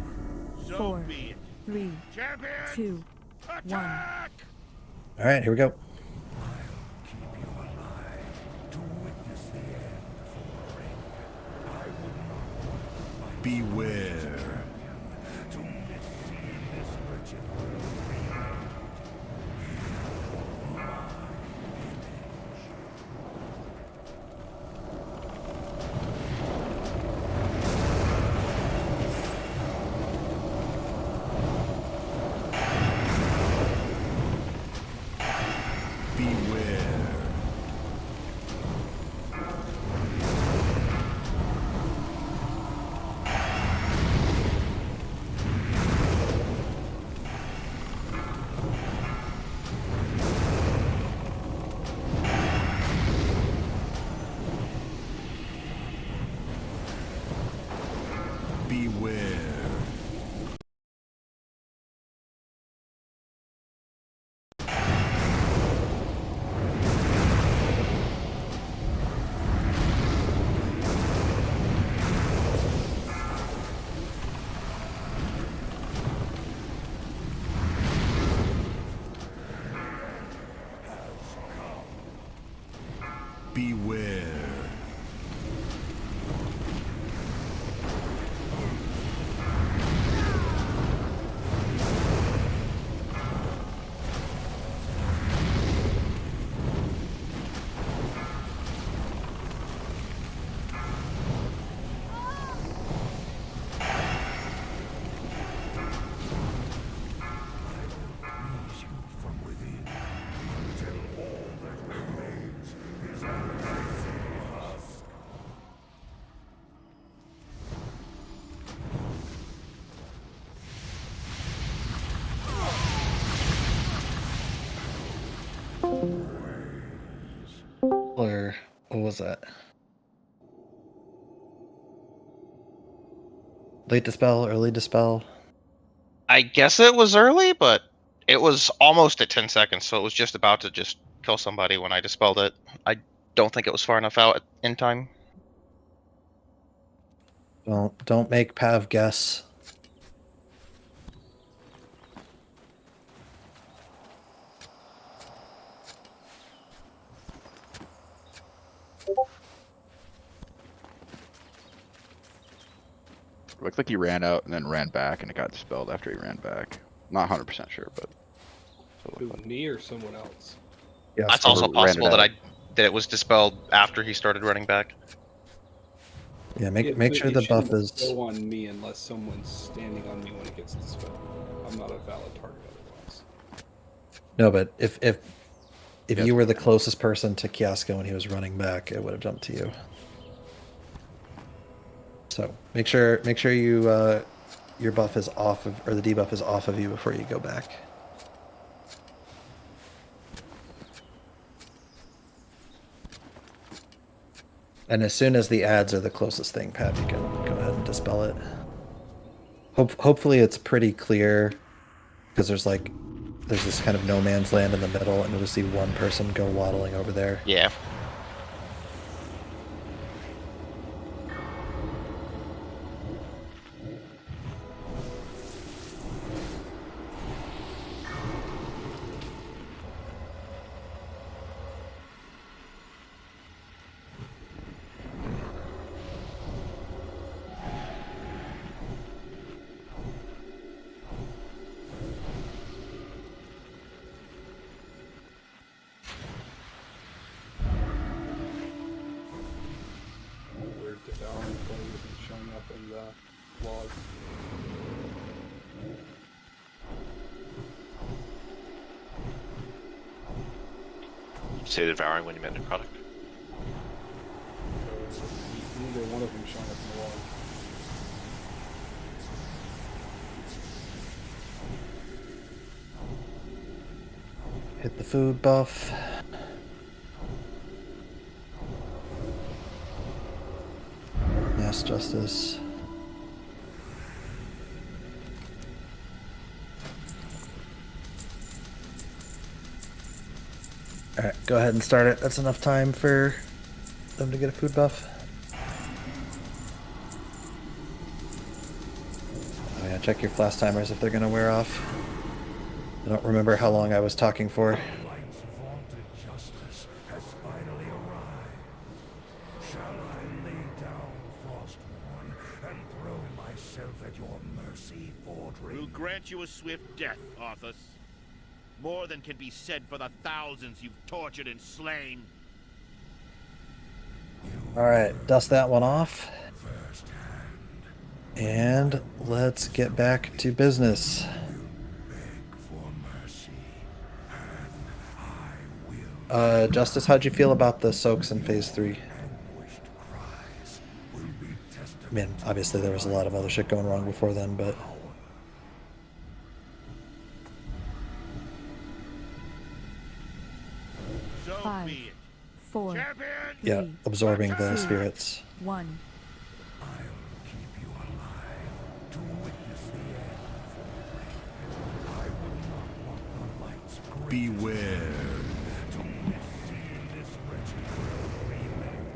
So 4, be it. 3, Champions, 2, 1. attack! All right, here we go. Keep you alive to witness the end, Fordring. I would not want my beware to miss seeing this wretched world reign. Beware. Beware. Beware. Please you from within until all that remains is a rising husk. Or what was that? Late dispel, early dispel. I guess it was early, but it was almost at 10 seconds, so it was just about to just kill somebody when I dispelled it. I don't think it was far enough out in time. Don't make Pav guess. Looked like he ran out and then ran back and it got dispelled after he ran back. Not 100% sure, but. Who, me or someone else? Yeah, That's Whoever also ran possible it that out. that it was dispelled after he started running back. Yeah, make sure the buff is. Go on me unless someone's standing on me when it gets dispelled. I'm not a valid target otherwise. No, but if Yes. you were the closest person to Kiaska when he was running back, it would have jumped to you. So make sure you your buff is off of, or the debuff is off of you before you go back. And as soon as the ads are the closest thing, Pat, you can go ahead and dispel it. Hopefully it's pretty clear, because there's this kind of no man's land in the middle, and you'll just see one person go waddling over there. Yeah. Weird devouring thing isn't showing up in the log. You say devouring when you meant necrotic? Neither one of them showing up in the log. Hit the food buff. Mass justice. Alright, go ahead and start it. That's enough time for them to get a food buff. Oh yeah, check your flash timers if they're gonna wear off. I don't remember how long I was talking for. Light's vaunted justice has finally arrived. Shall I lay down Frostborn and throw myself at your mercy, Fordring? We'll grant you a swift death, Arthas. More than can be said for the thousands you've tortured and slain. Alright, dust that one off. And let's get back to business. Justice, how'd you feel about the soaks in phase 3? I mean, obviously there was a lot of other shit going wrong before then, but... So 5, be it. 4, Champion! Yeah, 3, absorbing the 2, spirits. 1. I'll keep you alive to witness the end, Fordring. I would not want the light's beware. To see this wretched world remain.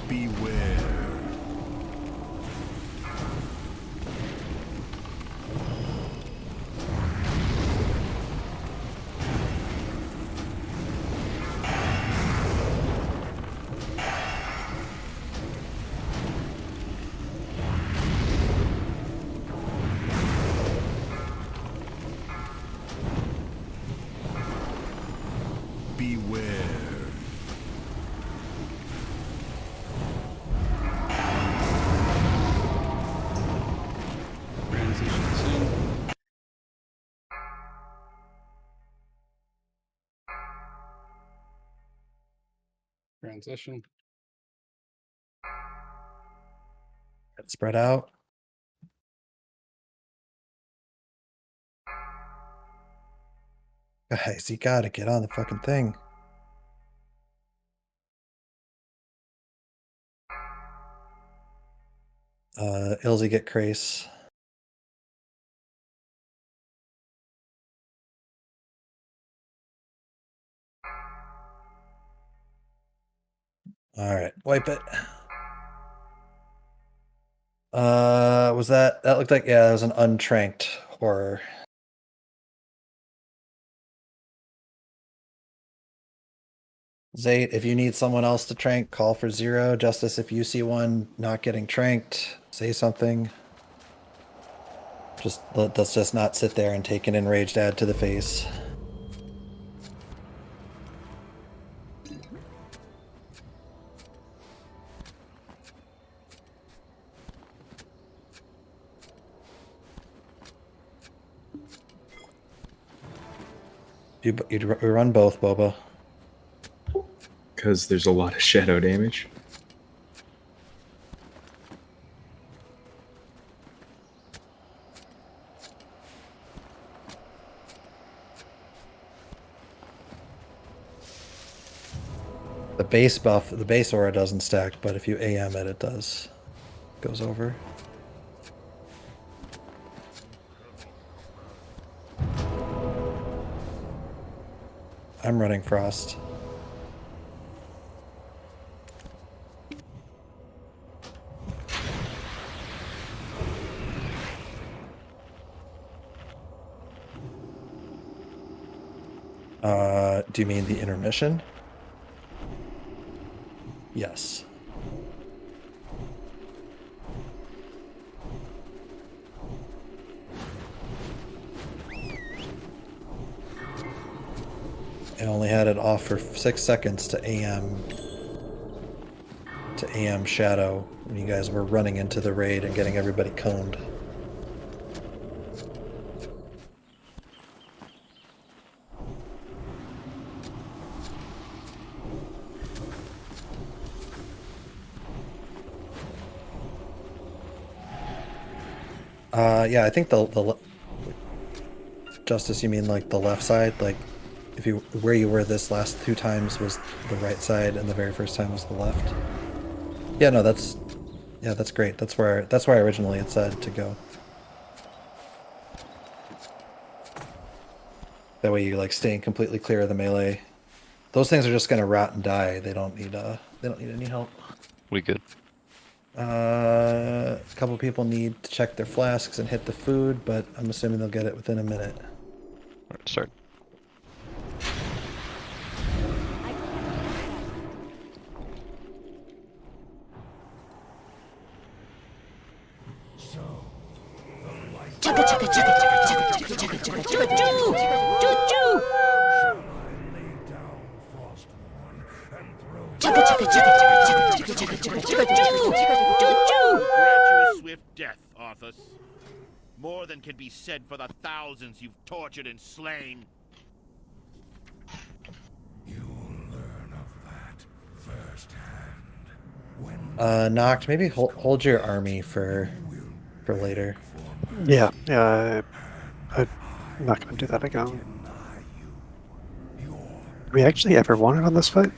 Beware. Beware. Transition soon. Transition. Get spread out. Guys, you gotta get on the fucking thing. Ilzy get Crace. Alright, wipe it. Was that looked like, yeah, that was an untranked horror. Zayt, if you need someone else to trank, call for 0. Justice, if you see one not getting tranked, say something. Let's just not sit there and take an enraged ad to the face. You run both, Boba. Because there's a lot of shadow damage. The base buff, the base aura doesn't stack, but if you AM it, it does. Goes over. I'm running Frost. Do you mean the intermission? Yes. I only had it off for 6 seconds to AM Shadow when you guys were running into the raid and getting everybody coned. Yeah, I think the Justice, you mean like the left side? Like, if you where you were this last 2 times was the right side, and the very first time was the left. Yeah, no, that's great. That's where originally it said to go. That way you like staying completely clear of the melee. Those things are just gonna rot and die. They don't need any help. We good. A couple people need to check their flasks and hit the food, but I'm assuming they'll get it within a minute. Alright, start. Chugga chugga chugga chugga chugga chugga chugga chugga choo choo choo. Chugga chugga chugga chugga chugga chugga chugga chugga choo choo choo. Grant you a swift death, Arthas. More than can be said for the thousands you've tortured and slain. Knocked. Maybe hold your army for later. Yeah, I'm not going to do that again. Do we actually ever want it on this fight?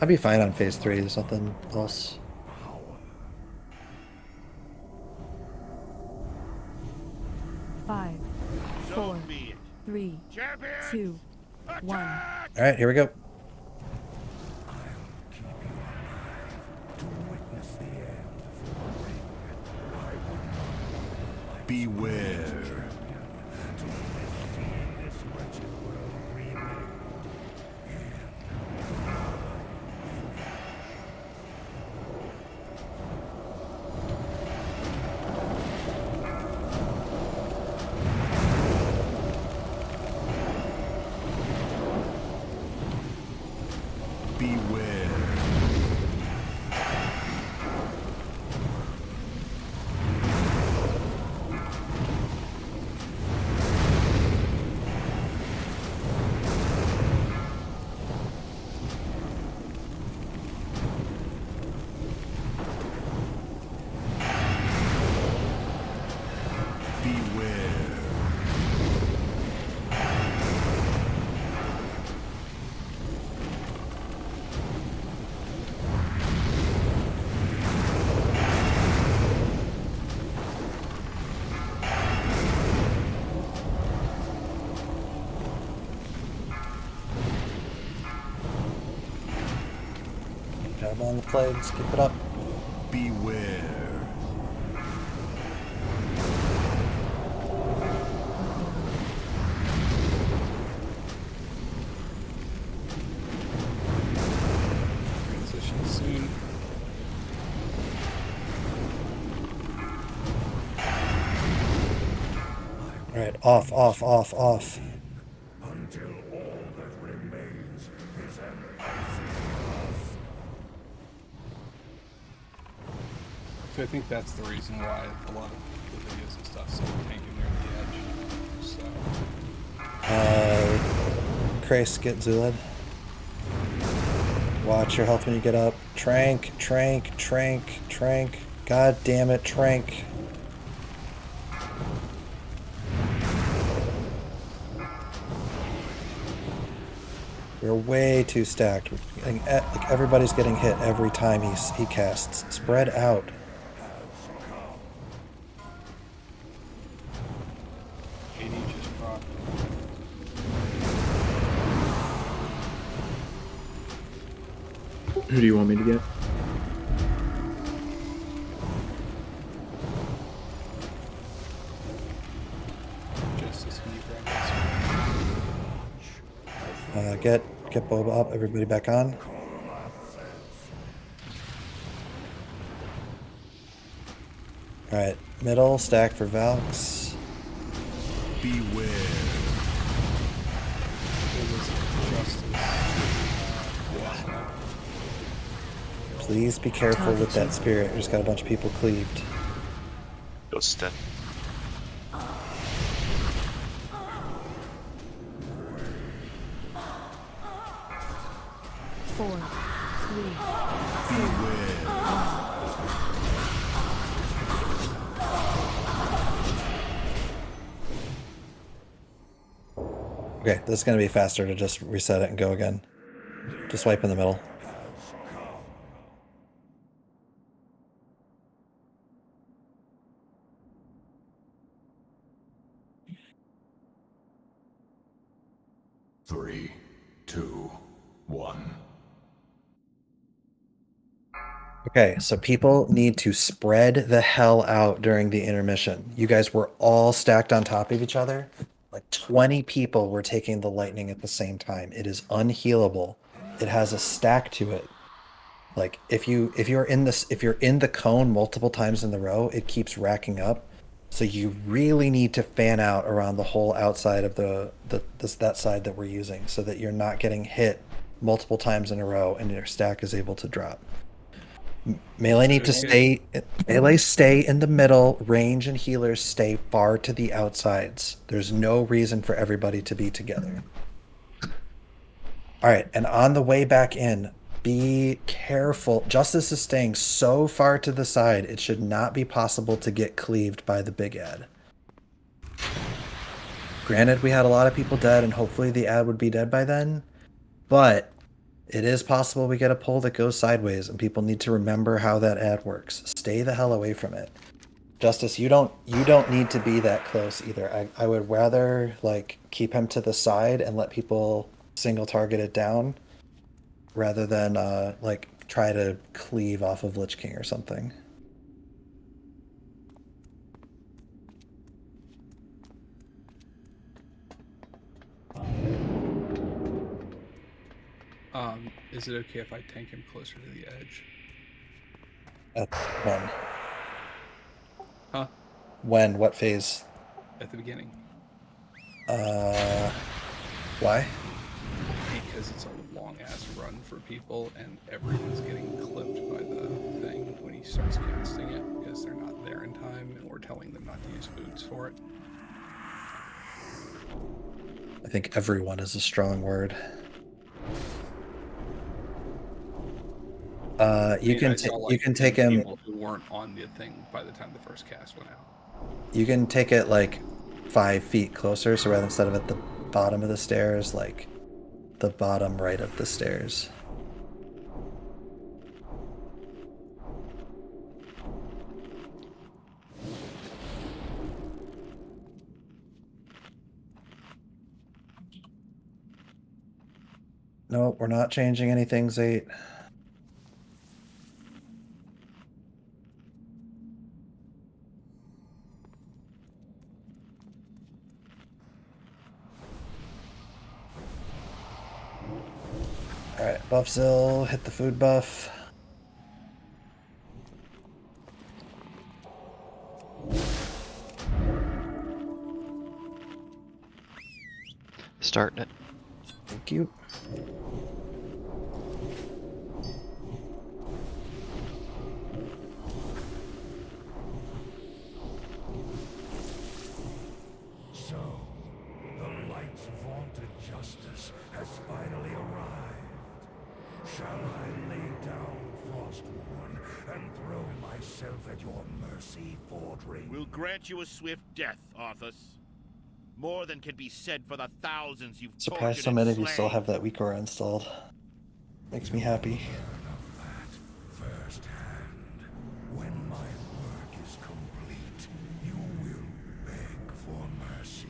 I'd be fine on phase 3. There's nothing else. Five, 4, 3, 2, 1. All right, here we go. Beware. Beware. plagues. Keep it up. Beware. Transition soon. All right, off, off, off, off. Until all that remains is an So I think that's the reason why a lot of the videos and stuff say tanking near the edge. So Krace, get Zuled. Watch your health when you get up. Trank, trank, trank, trank. God damn it, trank. We're way too stacked. We're getting, like everybody's getting hit every time he casts. Spread out. AD just dropped. Who do you want me to get? Justice, can you grab this? Get Boba up. Everybody back on. All right, middle stack for Valks. Beware. Please be careful with that spirit. There's got a bunch of people cleaved. Ghost dead. Four, three, Okay, this is going to be faster to just reset it and go again. Just wipe in the middle. Three, two, one. Okay, so people need to spread the hell out during the intermission. You guys were all stacked on top of each other. Like 20 people were taking the lightning at the same time. It is unhealable. It has a stack to it. Like if you're in the cone multiple times in the row, it keeps racking up. So you really need to fan out around the whole outside of that side that we're using, so that you're not getting hit multiple times in a row and your stack is able to drop. Melee need to stay. Melee stay in the middle. Range and healers stay far to the outsides. There's no reason for everybody to be together. All right, and on the way back in, be careful. Justice is staying so far to the side, it should not be possible to get cleaved by the big ad. Granted, we had a lot of people dead, and hopefully the ad would be dead by then, but it is possible we get a pull that goes sideways, and people need to remember how that ad works. Stay the hell away from it. Justice, you don't need to be that close either. I would rather like keep him to the side and let people single target it down, rather than like try to cleave off of Lich King or something. Is it okay if I tank him closer to the edge? At when? Huh? When? What phase? At the beginning. Why? Because it's a long ass run for people, and everyone's getting clipped by the thing when he starts casting it, because they're not there in time, and we're telling them not to use boots for it. I think everyone is a strong word. You can take him. People who weren't on the thing by the time the first cast went out. You can take it like 5 feet closer, so rather instead of at the bottom of the stairs, like the bottom right of the stairs. No, we're not changing anything, Zate. Buff Zill, hit the food buff. Starting it. Thank you. So, the light's vaunted justice has finally arrived. Shall I lay down Frostmourne and throw myself at your mercy, Fordring? We'll grant you a swift death, Arthas. More than can be said for the thousands you've Surprised tortured so and many of you still slain. have that weak aura installed. Makes me happy. Firsthand, when my work is complete, you will beg for mercy,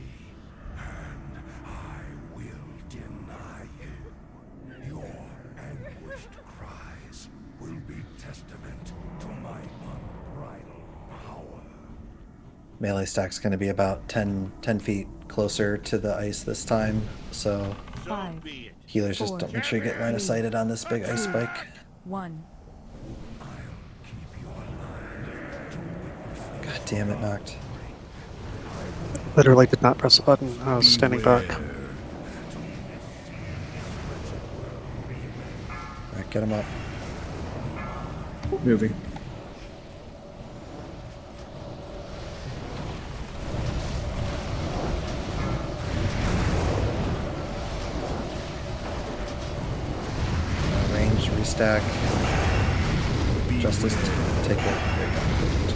and I will deny you. Your anguished cries will be testament to my unbridled power. Melee stack's going to be about 10 feet closer to the ice this time, so 5, healers just don't make sure you get line of sighted on this big ice spike. 1. God damn it, knocked. Literally did not press the button. I was standing back. Alright, get him up. Moving. Range, restack. Justice, take it. There you go. Perfect.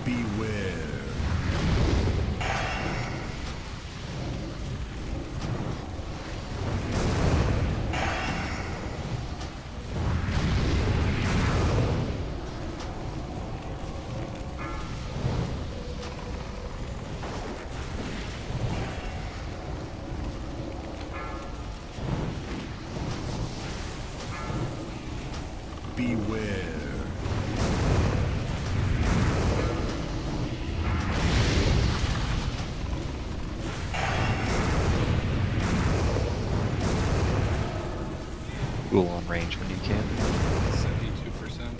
Beware. Beware. Ghoul on range when you can. 72%.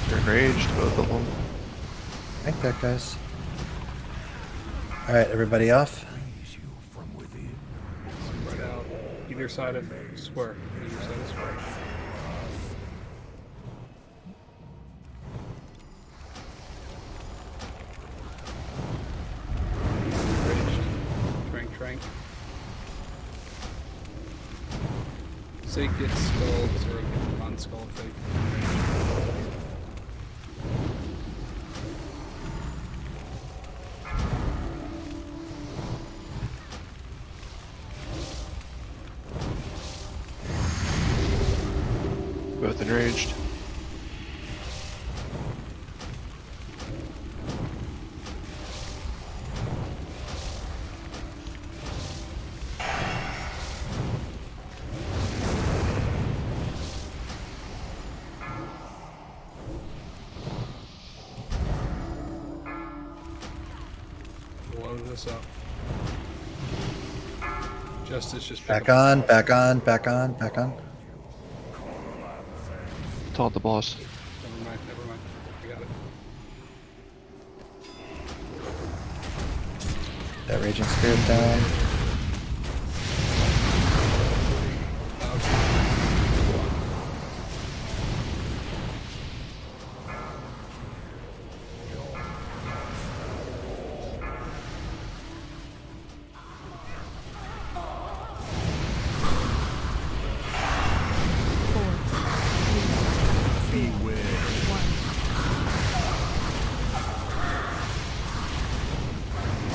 They're enraged, both of them. Like that, guys. Alright, everybody off. Spread out. Either side of square. Either side of square. Raged. Trank. Say get skulls or get non-skull fake. Both enraged. Blow this up. Justice just pick Back up- on, back on, back on, back on. Told the boss. Never mind. I got it. That Raging Spirit down.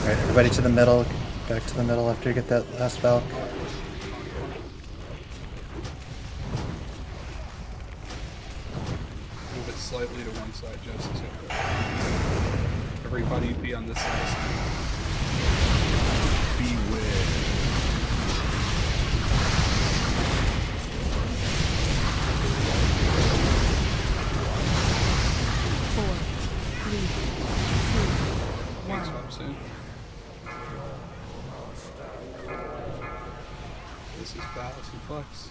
Alright, everybody to the middle. Back to the middle after you get that last Valk. Move it slightly to one side, Justice. everybody be on this side. Beware. 4, 3, 2, 1. Swap soon. This is Fallacy Flex.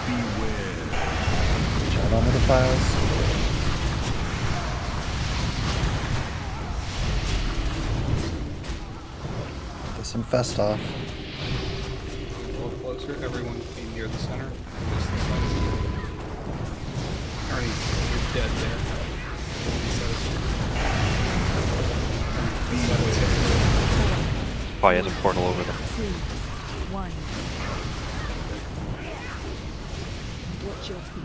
Beware. Jab on the defiles. Get some fest off. A little closer. Everyone be near the center. Just the sides. Ernie, you're dead there. Oh, he has a portal over there. 2, 1. Watch your feet.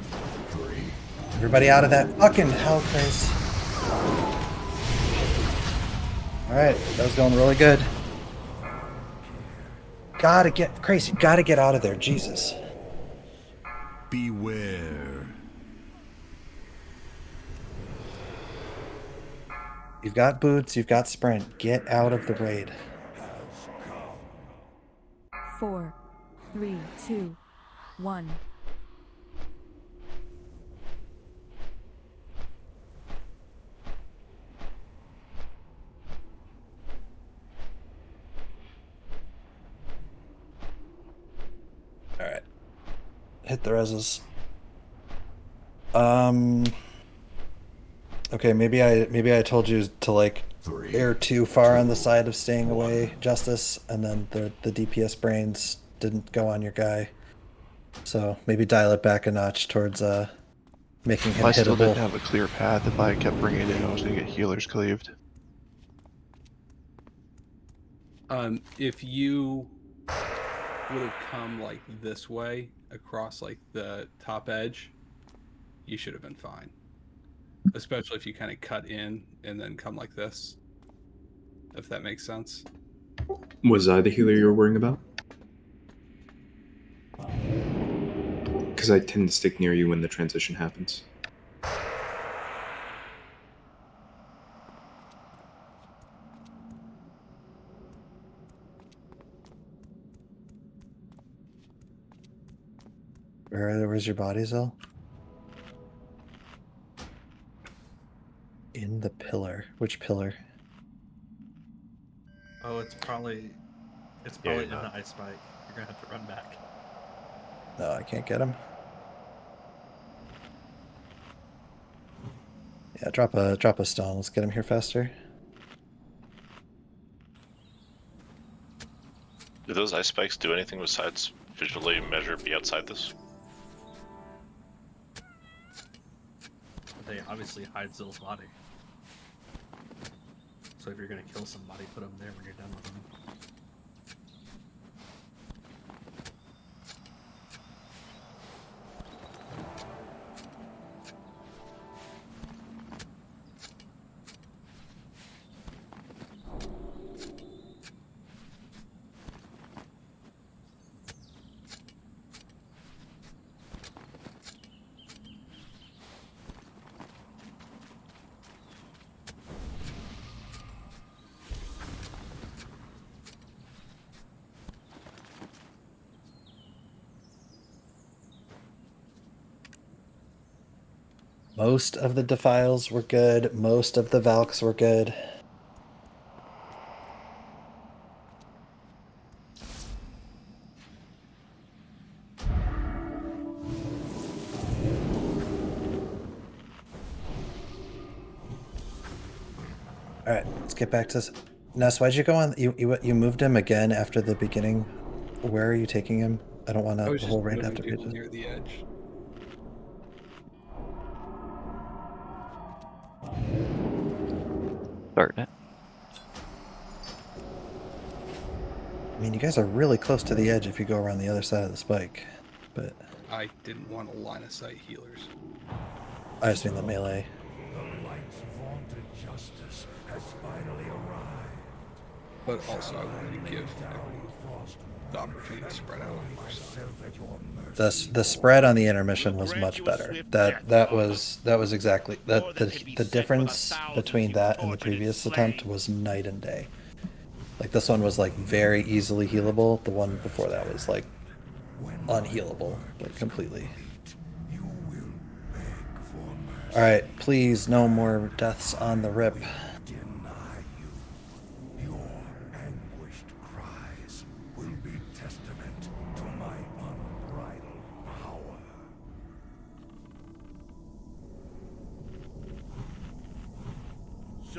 Everybody out of that fucking hell, Chris. Alright, that was going really good. Gotta get crazy. Gotta get out of there. Jesus. Beware. You've got boots, you've got sprint. Get out of the raid. 4, 3, 2, 1. Alright. Hit the reses. Okay, maybe I told you to like err too far on the side of staying away, Justice, and then the DPS brains didn't go on your guy. So maybe dial it back a notch towards making him I still hittable. didn't have a clear path. If I kept bringing it in, I was gonna get healers cleaved. If you would have come like this way across like the top edge, you should have been fine. Especially if you kind of cut in and then come like this. If that makes sense. Was I the healer you were worrying about? Because I tend to stick near you when the transition happens. Where's your body, Zil? In the pillar. Which pillar? Oh, it's probably in the ice spike. You're gonna have to run back. No, I can't get him. Yeah, drop a stone. Let's get him here faster. Do those ice spikes do anything besides visually measure be outside this? They obviously hide Zill's body. So if you're gonna kill somebody, put them there when you're done with them. Most of the Defiles were good. Most of the Valks were good. All right, let's get back to this. Ness, why'd you go on? You moved him again after the beginning. Where are you taking him? I don't want I was the just whole raid moving after people near the edge. Starting it. I mean, you guys are really close to the edge if you go around the other side of the spike, but I didn't want to line of sight healers. I just mean the melee. The light's vaunted justice has finally arrived. But also, I wanted to give everyone the opportunity to spread out on each side. The spread on the intermission was much better. That was exactly that the difference between that and the previous attempt was night and day. Like this one was like very easily healable. The one before that was like unhealable, like completely. All right, please, no more deaths on the rip.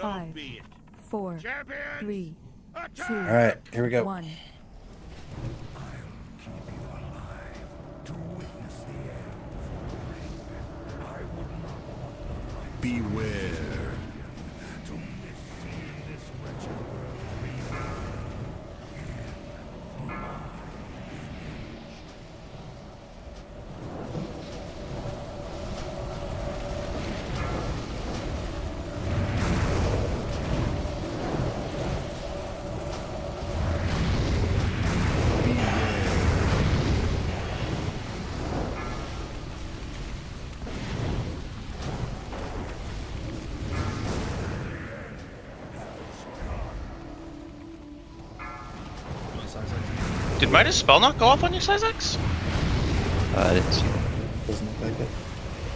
Five, 4, 3, 2. All right, here we go. 1. Beware. Did Midas spell not go off on you, Syzex? I didn't see it. Doesn't look like it.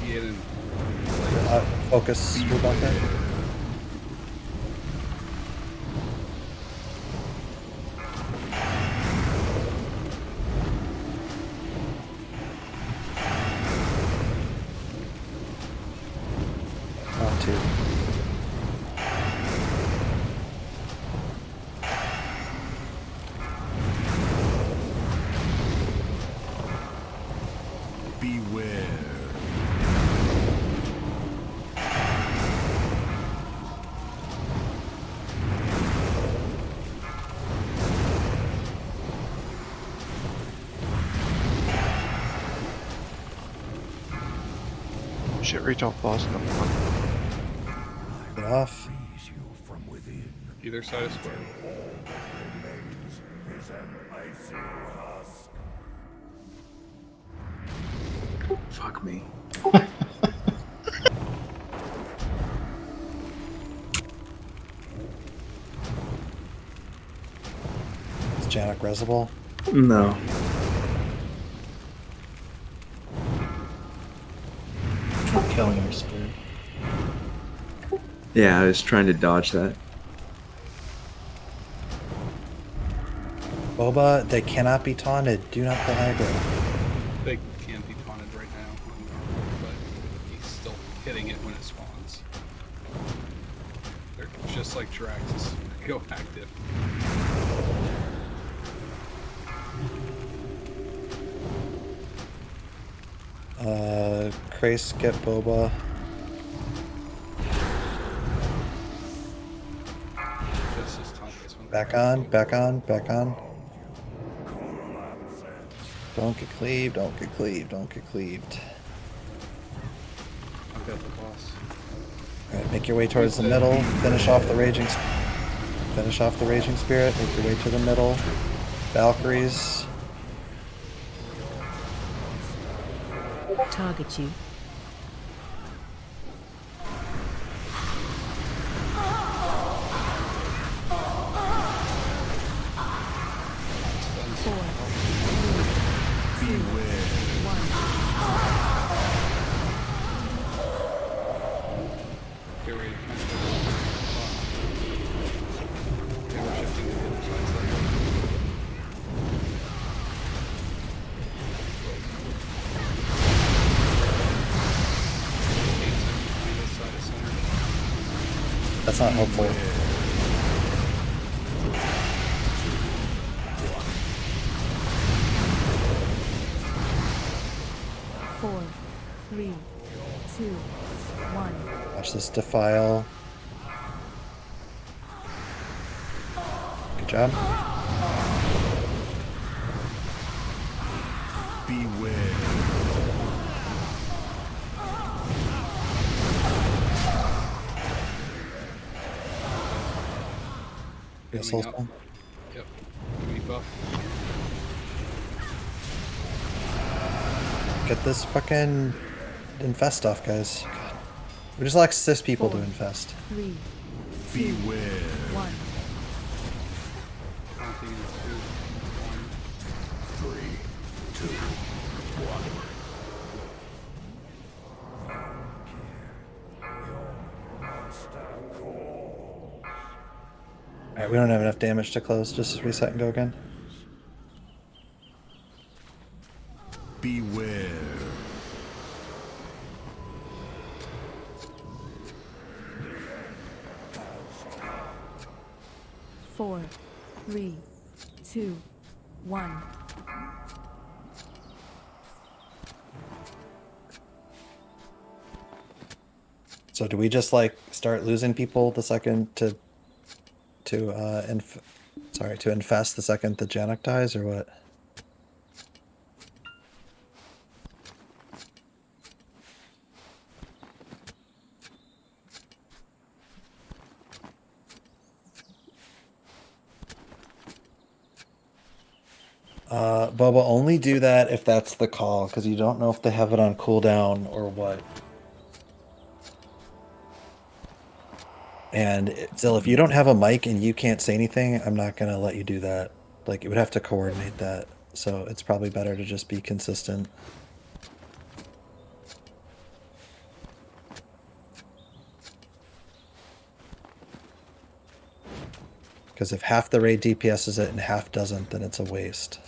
He didn't. Focus about that. On 2. Beware. Shit, reach off boss number 1. Get off. Either side is square. Fuck me. Is Janak resable? No. Keep killing your spirit. Yeah, I was trying to dodge that. Boba, they cannot be taunted. Do not pull aggro. They can be taunted right now, but he's still hitting it when it spawns. They're just like Jiraxis. Go active. Krace, get Boba. Just as taunt this one. Back on, back on, back on. Don't get cleaved, don't get cleaved, don't get cleaved. I've got the boss. Alright, make your way towards the middle. Finish off the Raging Spirit. Make your way to the middle. Valkyries. Target you. Get ready to kind of okay, we're shifting to the other side. That's not helpful. Four, 3, 2, 1. Watch this defile. Good job. Beware. Yes, Coming hold up. on. debuff. Get this fucking infest off, guys. God. We just like 6 people to infest. 3, 2, Beware. 1. Counting 3, 2, 1. Alright, we don't have enough damage to close. Just reset and go again. Beware. Four, 3, 2, 1. So do we just like start losing people the second to infest the second the Januk dies, or what? Bubba, only do that if that's the call, because you don't know if they have it on cooldown or what. And still, if you don't have a mic and you can't say anything, I'm not gonna let you do that. Like, it would have to coordinate that. So it's probably better to just be consistent. Because if half the raid DPS's it and half doesn't, then it's a waste.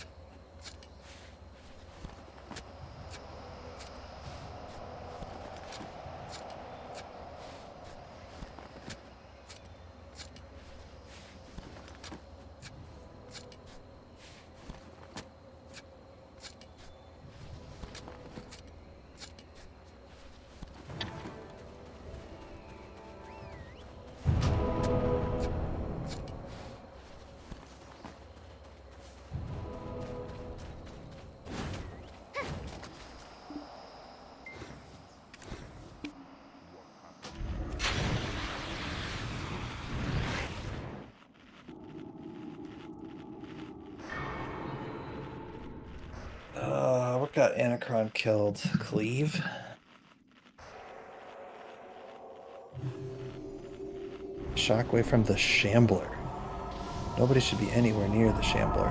What got Anacron killed? Cleave? Shockwave from the Shambler. Nobody should be anywhere near the Shambler.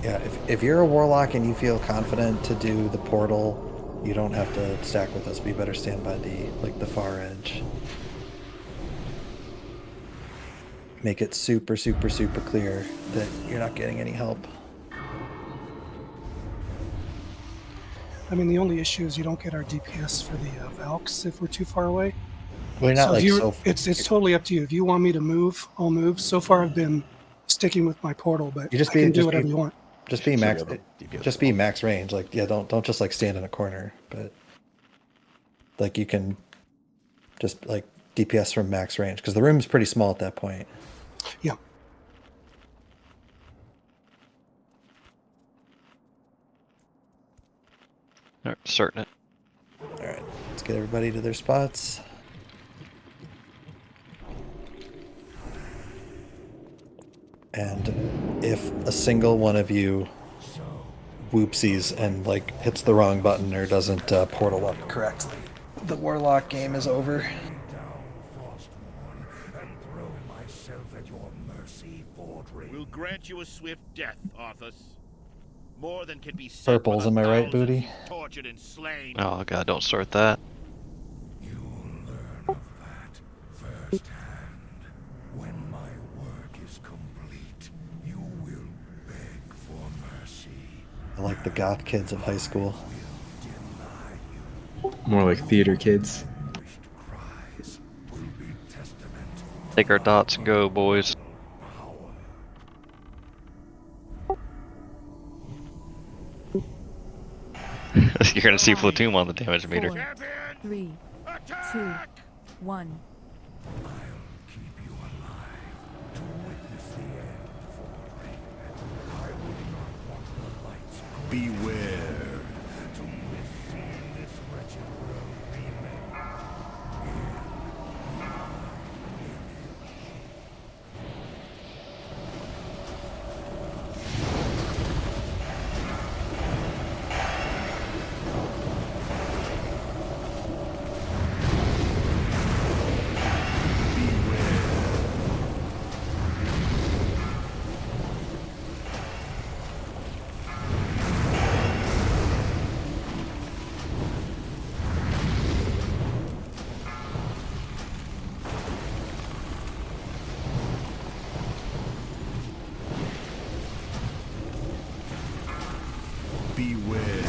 Yeah, if you're a warlock and you feel confident to do the portal, you don't have to stack with us. We better stand by the far edge. Make it super, super, super clear that you're not getting any help. I mean, the only issue is you don't get our DPS for the Valks if we're too far away. We're not like so. It's totally up to you. If you want me to move, I'll move. So far, I've been sticking with my portal, but You just I be can do just whatever be, you want. just be max. Just be max range. Like, yeah, don't just like stand in a corner, but like you can just like DPS from max range because the room's pretty small at that point. Yeah. Alright, starting it. All right, let's get everybody to their spots. And if a single one of you whoopsies and like hits the wrong button or doesn't portal up correctly, the warlock game is over. We'll grant you a swift death, Arthas. More than can be said. Purples, am I right, Booty? Tortured and slain. Oh god, don't start that. When my work is complete, you will beg for mercy. I like the goth kids of high school. More like theater kids. Take our dots and go, boys. You're gonna see Platoon on the damage meter. 4, 3, 2, 1. Beware. Beware.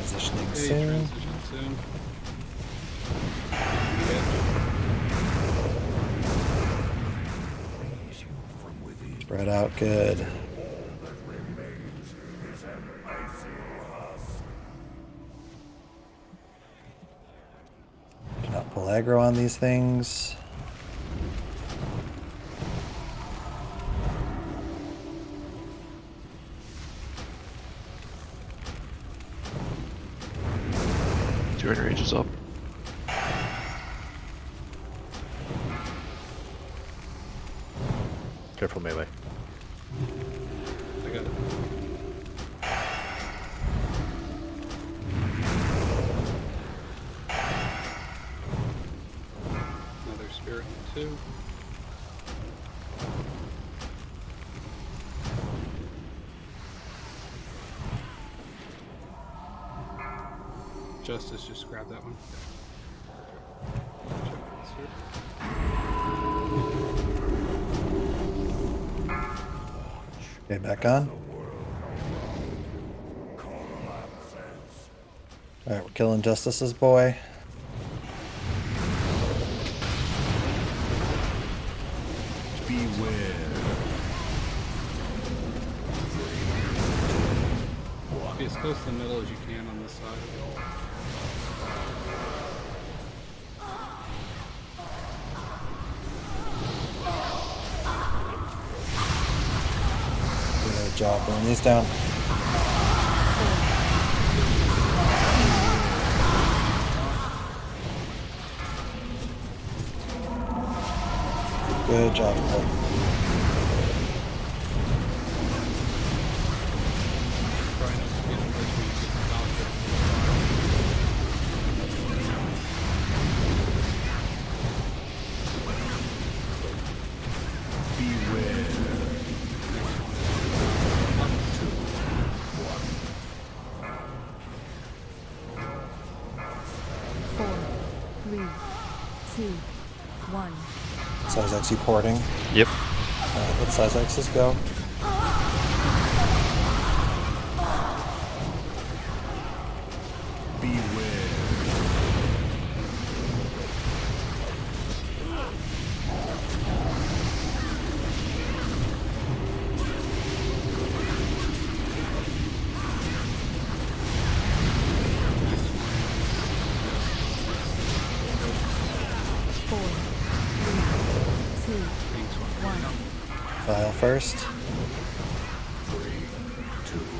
Positioning Okay, soon. transition soon. Spread out good. Do not pull aggro on these things. Druid Rage is up. Careful melee. I got it. Another spirit two. Justice, just grab that one. Okay, back on. Alright, we're killing Justice's boy. Beware. Be as close to the middle as you can on this side. Good job, burn these down. Good job, Cole. Try not to get in place where you get the doctor. Four, three, two, one. Syzex, you porting? Yep. Alright, let Syzexes go. Four, three, two, one. File first.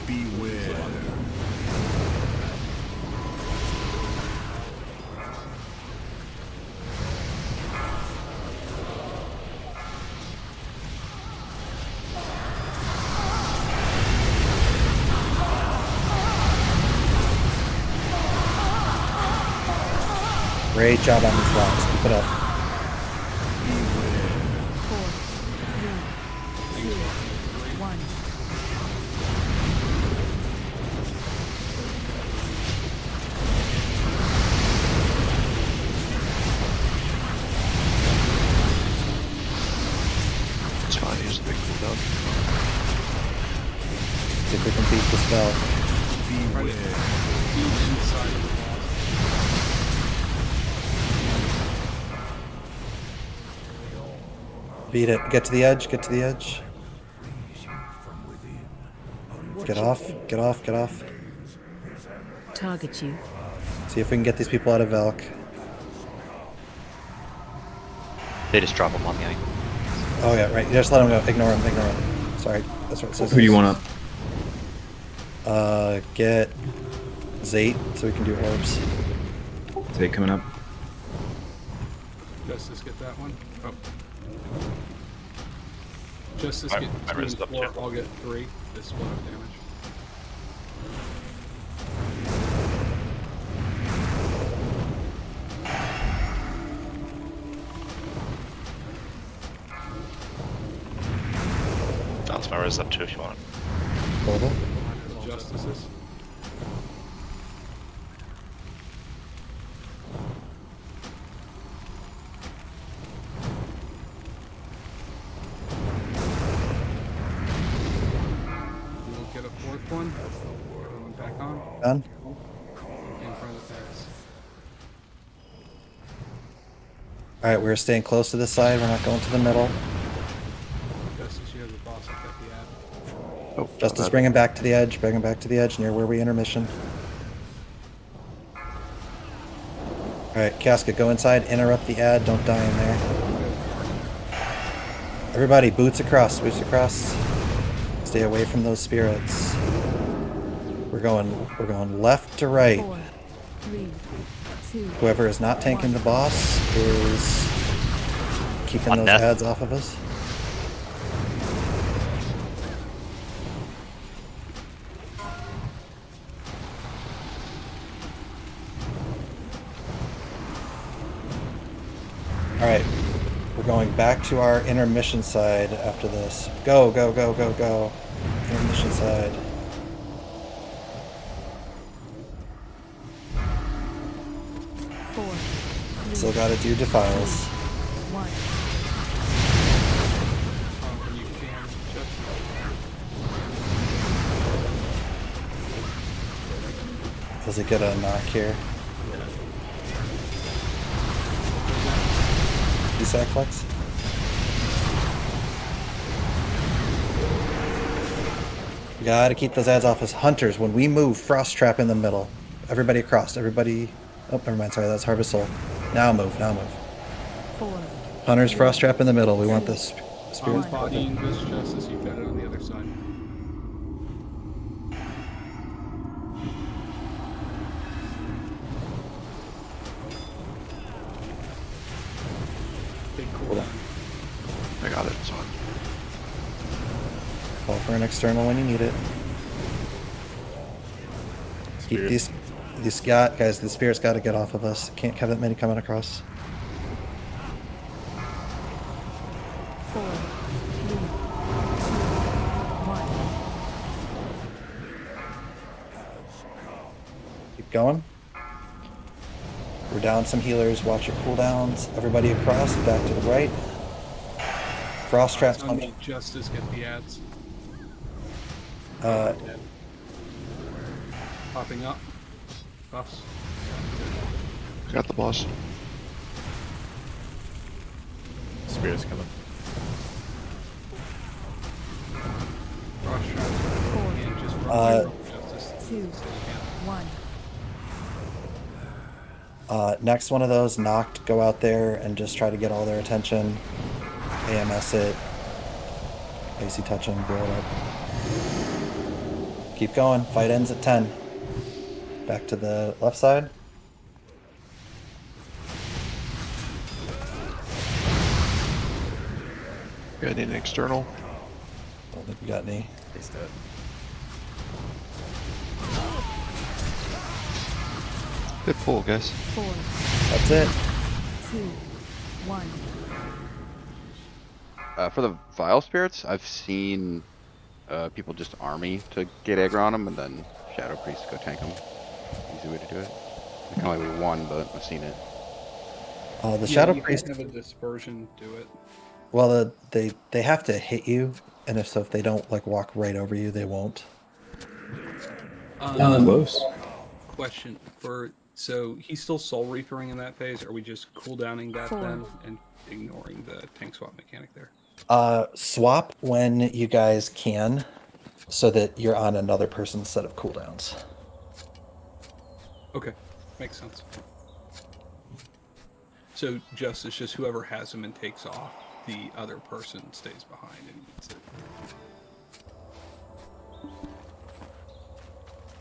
Beware. Great job on these blocks. Keep it up. Four, three, two, one. It's fine, use the big cooldown. See if we can beat this spell. Inside of the wall. Beat it. Get to the edge. Get to the edge. Get off. Get off. Get off. Target you. See if we can get these people out of Velk. They just drop them on the eye. Oh yeah, right. You just let them go. Ignore them. Ignore them. Sorry. That's what it says. Who do you want up? Get Zate so we can do orbs. Zate coming up. Justice, get that one. Oh. Justice My- get my 2 wrist and up 4. too. I'll get 3. This split up damage. Bounce my res up too if you want. Hold it. Justices. We'll get a 4th one. Going back on. Done. In front of the fence. All right, we're staying close to this side. We're not going to the middle. Justice, you have the boss up at the ad. Oh, Justice, bring him back to the edge. Bring him back to the edge near where we intermission. All right, Casket, go inside. Interrupt the ad. Don't die in there. Everybody, boots across. Boots across. Stay away from those spirits. We're going left to right. 4, 3, 2. Whoever is not tanking the boss is keeping On those death. ads off of us. All right, we're going back to our intermission side after this. Go, go, go, go, go. Intermission side. Still gotta do defiles. 1. You can just. Does it get a knock here? Sack flex? We gotta keep those ads off us. Hunters, when we move, Frost Trap in the middle. Everybody across. Everybody. Oh, never mind. Sorry, that's Harvest Soul. Now move. Now move. 4. Hunters, Frost Trap in the middle. We want this I'm spirit. bodying this Justice. You've got it on the other side. Big cooldown. I got it. So Call for an external when you need it. Keep these guys. The spirit's got to get off of us. Can't have that many coming across. 4, 3, 2, 1. Keep going. We're down some healers. Watch your cooldowns. Everybody across. Back to the right. Frost traps On coming. Justice, get the ads. Popping up. Buffs. got the boss. Spirit's coming. Frost trap. And just Justice. 2, 1. Next one of those knocked. Go out there and just try to get all their attention. AMS it. AC touch them. Blow it up. Keep going. Fight ends at 10. Back to the left side. Got an external. Don't think we got any. He's dead. Good pull, guys. 4, That's it. 2, 1. For the Vile Spirits, I've seen people just army to get aggro on them and then Shadow Priest go tank them. Easy way to do it. There can only be one, but I've seen it. The Shadow you Priest. can have a dispersion do it. Well, they have to hit you, and if they don't like walk right over you, they won't. Close. Question for so he's still soul reapering in that phase. Are we just cooldowning that 4. then and ignoring the tank swap mechanic there? Swap when you guys can, so that you're on another person's set of cooldowns. Okay, makes sense. So Justice, just whoever has him and takes off, the other person stays behind and eats it.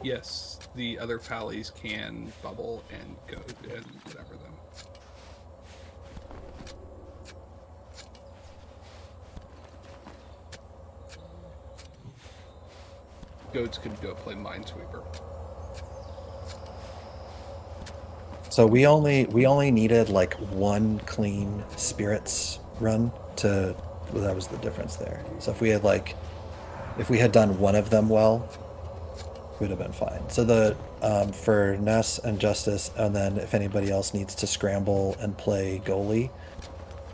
Yes, the other pallies can bubble and go and whatever them. goats could go play Minesweeper. So we only needed like one clean spirits run to. Well, that was the difference there. So if we had done one of them well, we'd have been fine. So the for Ness and Justice, and then if anybody else needs to scramble and play goalie,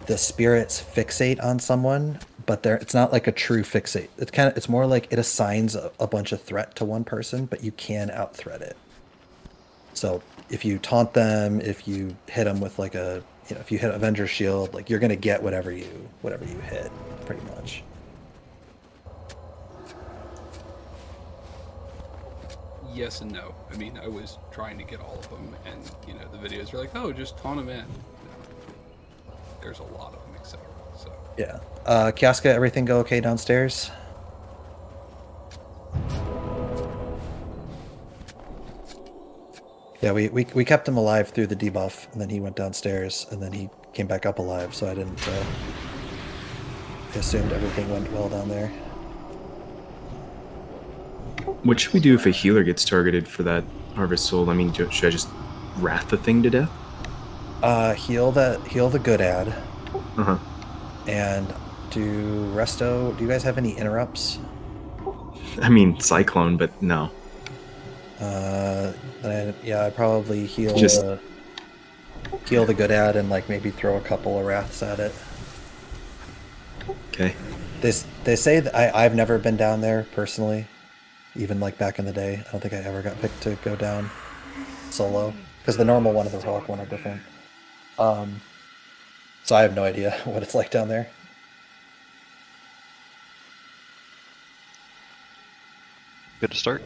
the spirits fixate on someone, but it's not like a true fixate. It's more like it assigns a bunch of threat to one person, but you can out threat it. So if you taunt them, if you hit them with like if you hit Avenger's Shield, like you're gonna get whatever you hit, pretty much. Yes and no. I mean, I was trying to get all of them, and the videos are like, oh, just taunt them in. There's a lot of them, etc. So Yeah. Kiaska, everything go okay downstairs? Yeah, we kept him alive through the debuff, and then he went downstairs, and then he came back up alive, so I didn't... I assumed everything went well down there. What should we do if a healer gets targeted for that Harvest Soul? I mean, should I just wrath the thing to death? Heal the good ad. Uh-huh. And do Resto... Do you guys have any interrupts? I mean, Cyclone, but no. I'd probably heal the good ad and like maybe throw a couple of wraths at it. Okay. They say that I've never been down there personally, even like back in the day. I don't think I ever got picked to go down solo because the normal one and the heroic one are different. So I have no idea what it's like down there. Good to start.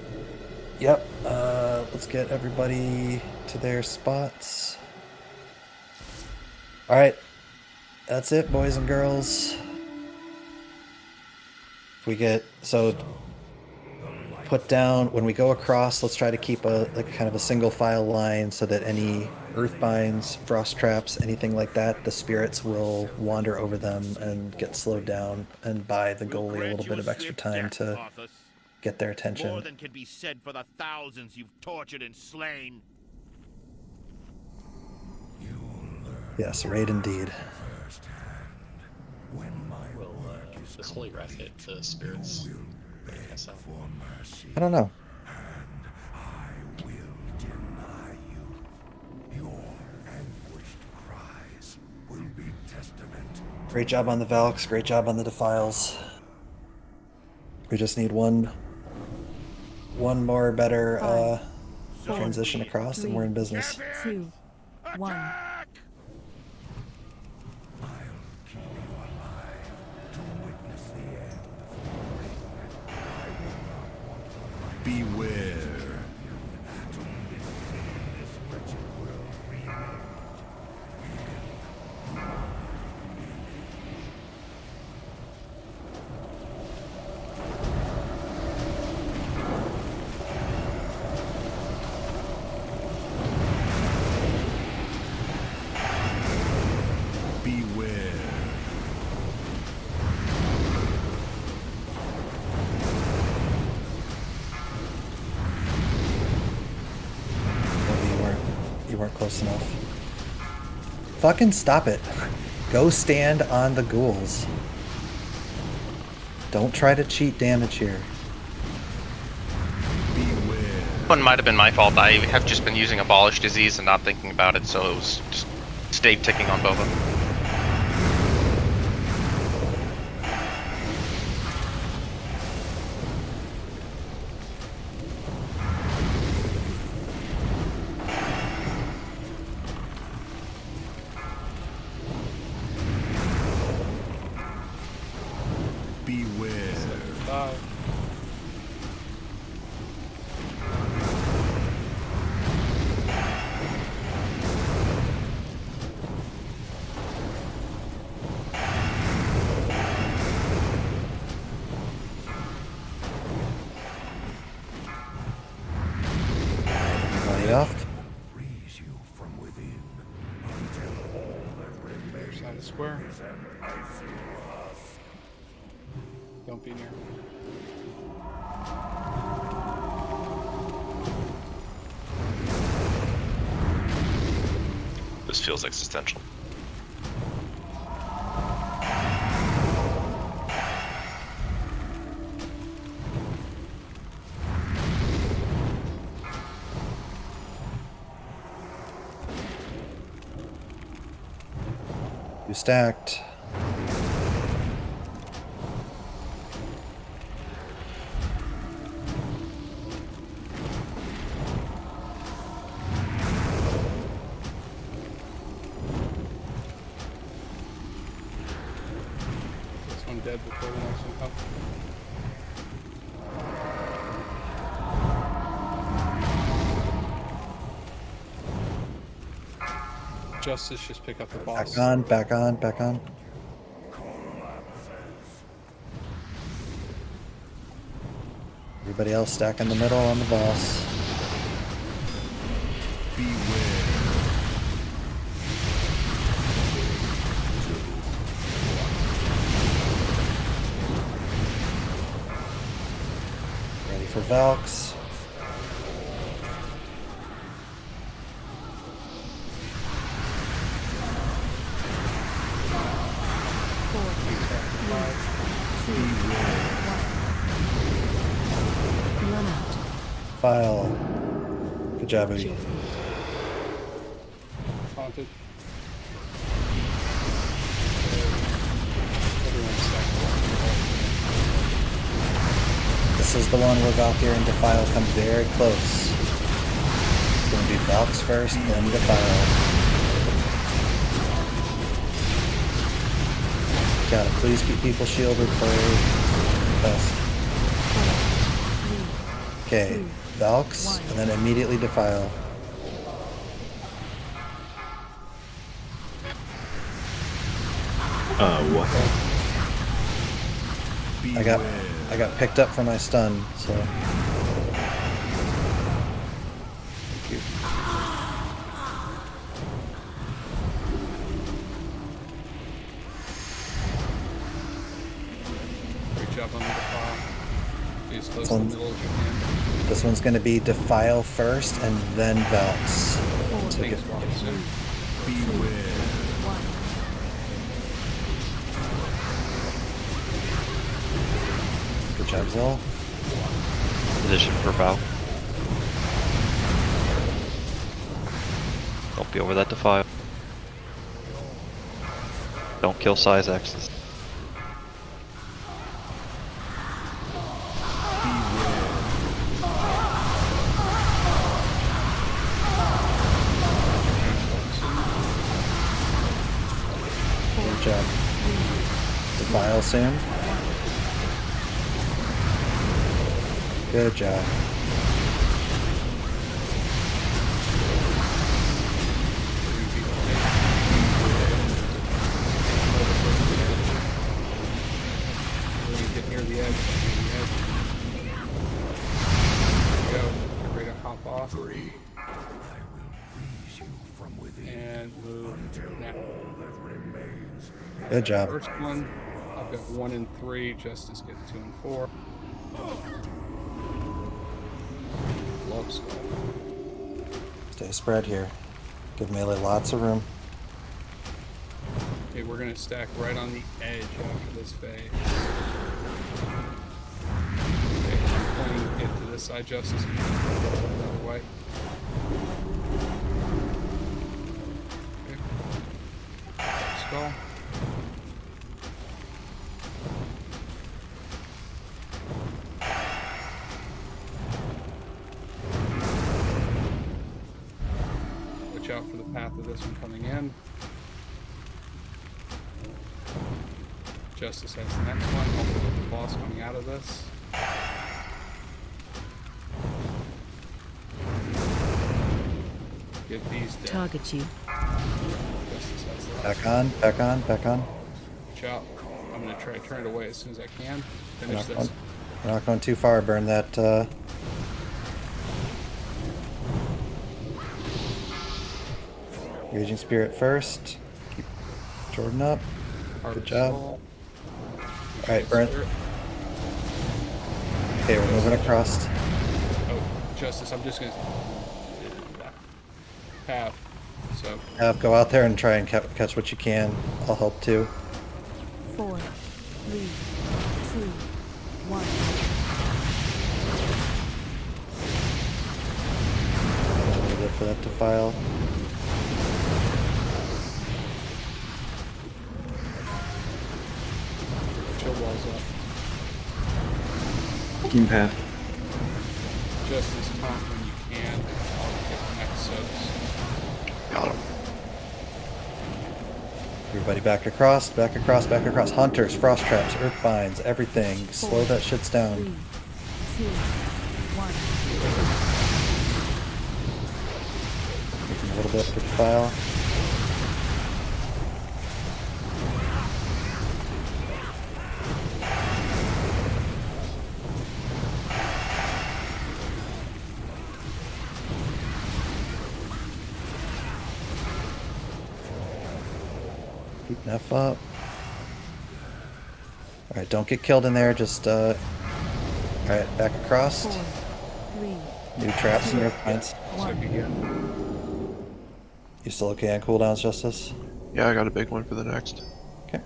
Yep. Let's get everybody to their spots. All right. That's it, boys and girls. Put down when we go across. Let's try to keep a kind of a single file line so that any earth binds, frost traps, anything like that, the spirits will wander over them and get slowed down and buy the goalie a little bit of extra time to get their attention. More than can be said for the thousands you've tortured and slain. Yes, raid indeed. Will this holy wrath hit the spirits? I don't know. Great job on the Valks, great job on the Defiles. We just need one more better transition across and we're in business. 2, 1. Beware. You weren't close enough. Fucking stop it. Go stand on the ghouls. Don't try to cheat damage here. One might have been my fault. I have just been using Abolish Disease and not thinking about it, so it was just stayed ticking on both of them. Up. Side of the square. Don't be near. This feels existential. You stacked. This one dead before the next one comes. Justice, just pick up the boss. Back on, back on, back on. Everybody else stack in the middle on the boss. Ready for Valks. Run out. File. Good job, Eddie. Haunted. This is the one where Valkyrie and Defile come very close. It's going to be Valks first, then Defile. Gotta please keep people shielded for Fest. Okay, Valks, and then immediately Defile. What? I got picked up for my stun, so. Thank you. Great job on the defile. Be as close to the middle as you can. This one's gonna be Defile first, and then Valks. So Thanks, get- Robinson. Good job, Zol. Position for Val. Don't be over that defile. Don't kill size X's. Good job. Defile soon. Good job. When you get near the edge, go. Get ready to hop off. And move now. Good job. First one, I've got 1 and 3. Justice gets 2 and 4. Love skull. Stay spread here. Give Melee lots of room. Okay, we're gonna stack right on the edge after this phase. Okay, I'm pointing it to this side, Justice. The other way. Okay. Skull. Watch out for the path of this one coming in. Justice has the next one. Hopefully with the boss coming out of this. Get these dead. Target you. Justice has the last Back on, back on, back on. Watch out. I'm gonna try to turn it away as soon as I can. We're Finish not, this. going, we're not going too far. Burn that. Raging Spirit first. Keep Jordan up. Good job. Alright, burn. Okay, we're moving across. Oh, Justice, I'm just gonna path. So Go out there and try and catch what you can. I'll help too. 4, 3, 2, 1. A little bit for that to file. chill walls up. Team path. Just as top when you can. I'll get the next soaks. Got him. Everybody back across, back across, back across. Hunters, frost traps, earth binds, everything. Slow that shits down. 3, 2, 1. Give them a little bit for defile. Keep Neff up. Alright, don't get killed in there, just alright, back across. 4, 3, New traps and earth binds. 1. You still okay on cooldowns, Justice? Yeah, I got a big one for the next. Okay.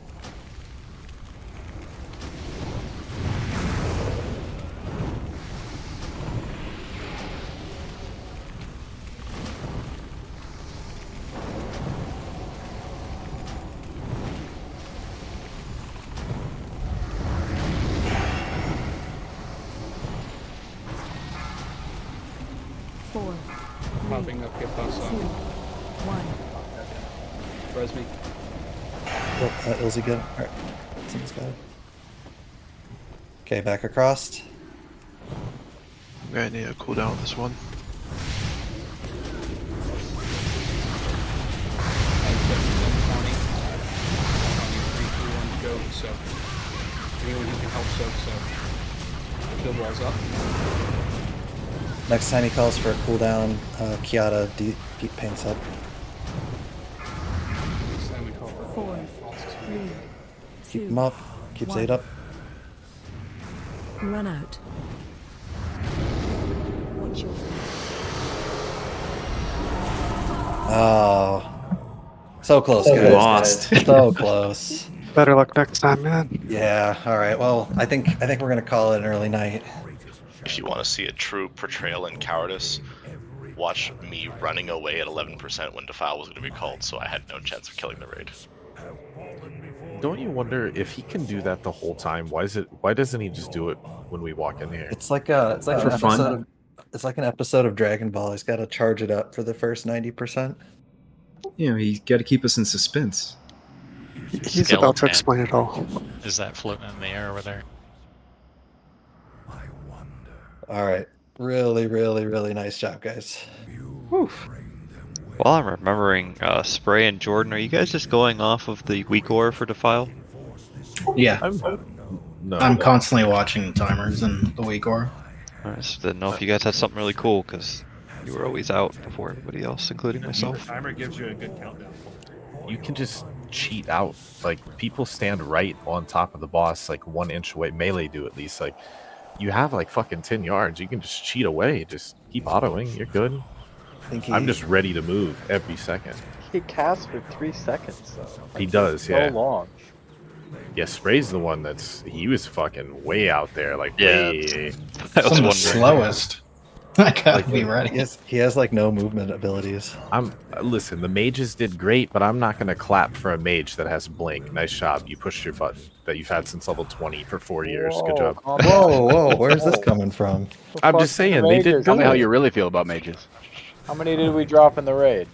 Four, Popping up, get bus up. 2, 1. Res me. Oh, Ilzy good. Alright. Someone's got it. Okay, back across. I'm gonna need a cooldown on this one. Go, so anyone who can help soak, so shield walls up. Next time he calls for a cooldown, Kiata deep paints up. Next time we call for 4, 3, Keep 2, him up. Keep 1. Zayd up. Run out. Watch your Oh. So close, So guys. lost. So close. Better luck next time, man. Yeah, alright. Well, I think we're gonna call it an early night. If you want to see a true portrayal in cowardice, watch me running away at 11% when Defile was going to be called, so I had no chance of killing the raid. Don't you wonder if he can do that the whole time? Why doesn't he just do it when we walk in here? It's like an For episode fun. of, it's like an episode of Dragon Ball. He's gotta charge it up for the first 90%. You know, you got to keep us in suspense. He's about to explain it all. Is that floating in the air over there? Alright. Really, really, really nice job, guys. While I'm remembering, Spray and Jordan, are you guys just going off of the weak ore for Defile? Yeah. No, I'm constantly watching the timers and the weak ore. I just didn't know if you guys had something really cool, because you were always out before everybody else, including myself. The timer gives you a good countdown. you can just cheat out. Like, people stand right on top of the boss, like 1 inch away. Melee do at least. Like, you have like fucking 10 yards. You can just cheat away. Just keep autoing. You're good. I'm just ready to move every second. He casts for 3 seconds, though. He does, So yeah. long. Yeah, Spray's the one he was fucking way out there. Like, Yeah. way. Some of the slowest. I gotta be ready. He has like no movement abilities. Listen, the mages did great, but I'm not gonna clap for a mage that has blink. Nice job. You pushed your button that you've had since level 20 for 4 years. Good job. Whoa, where's this coming from? I'm just saying, they did Tell me how good. you really feel about mages. How many did we drop in the raid?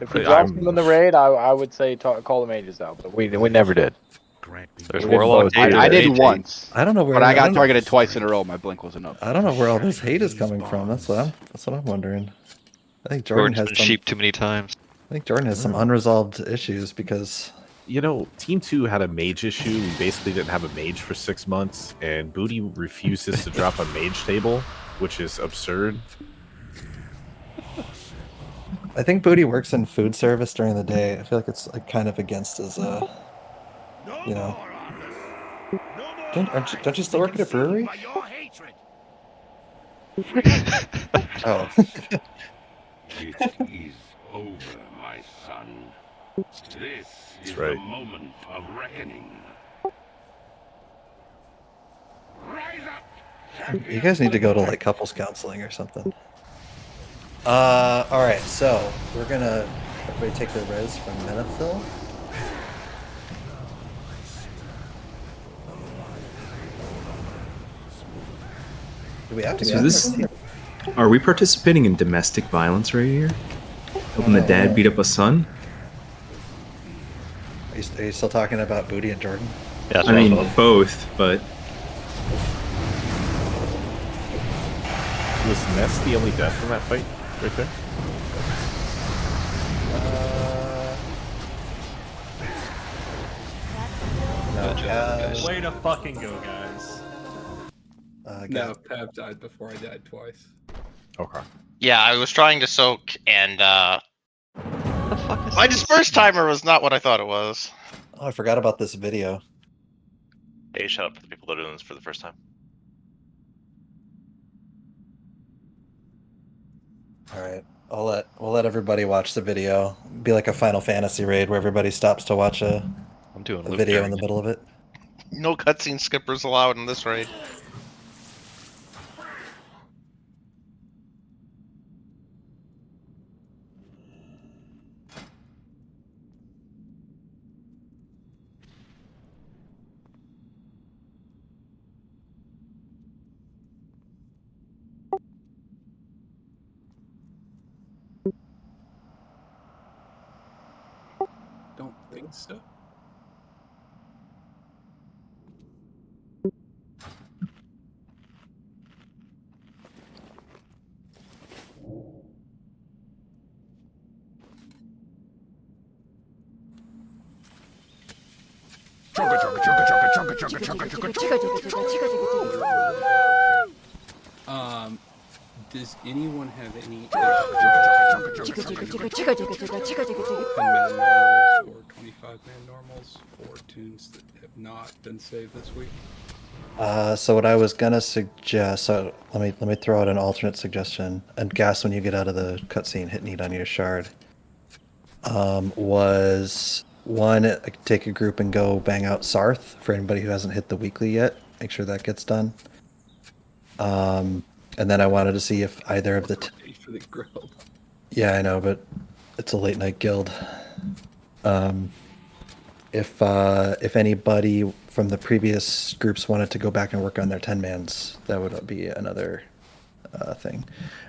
If we dropped I'm- them in the raid, I would say call the mages out, but we never did. There's We did Warlock. both. I did David, once. I don't know where. But I I got don't- targeted twice in a row. My blink wasn't up. I don't know where all this hate is coming from. That's what I'm wondering. I think Jordan Jordan's has been some. sheep too many times. I think Jordan has some unresolved issues because You know, Team 2 had a mage issue. We basically didn't have a mage for 6 months, and Booty refuses to drop a mage table, which is absurd. I think Booty works in food service during the day. I feel like it's like kind of against his you know. Don't you still work at a brewery? Oh. It is over, my my son. This is right. the moment of reckoning. Rise up! You guys need to go to like couples counseling or something. All right, so we're gonna everybody take their res from Menethil. Do we have to? So are we participating in domestic violence right here? Helping the dad beat up a son? Are you still talking about Booty and Jordan? Yeah, I mean, both, but Was Ness the only death in that fight right there? No, Way to fucking go, guys. No, Pav died before I died twice. Okay. Yeah, I was trying to soak, and my disperse timer was not what I thought it was. Oh, I forgot about this video. Hey, shout out to the people that are doing this for the first time. All right, we'll let everybody watch the video. Be like a Final Fantasy raid where everybody stops to watch a video in the middle of it. No cutscene skippers allowed in this raid. Don't think so. Does anyone have any 10-man normals or 25-man normals for tunes that have not been saved this week? So what I was gonna suggest, so let me throw out an alternate suggestion. And Gas, when you get out of the cutscene, hit need on your shard. Was one, take a group and go bang out Sarth for anybody who hasn't hit the weekly yet. Make sure that gets done. And then I wanted to see if either of the For the grill. yeah, I know, but it's a late night guild. If anybody from the previous groups wanted to go back and work on their 10-mans, that would be another thing.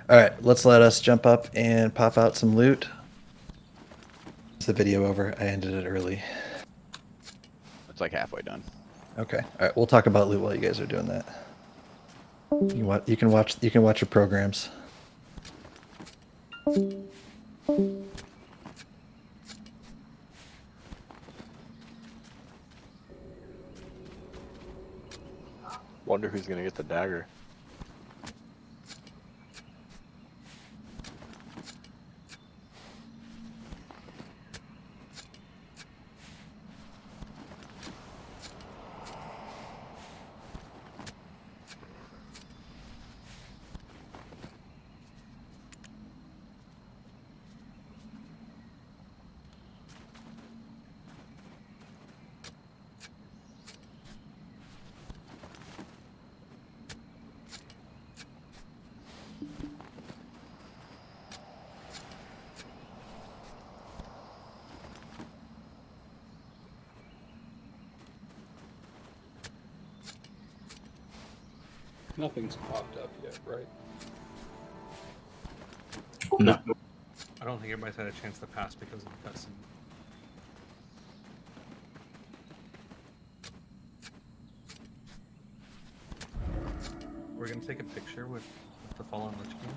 All right, let's let us jump up and pop out some loot. Is the video over? I ended it early. It's like halfway done. Okay. All right, we'll talk about loot while you guys are doing that. You can watch your programs. Wonder who's gonna get the dagger. Nothing's popped up yet, right? No. I don't think everybody's had a chance to pass because of the cutscene. We're gonna take a picture with the fallen Lich King.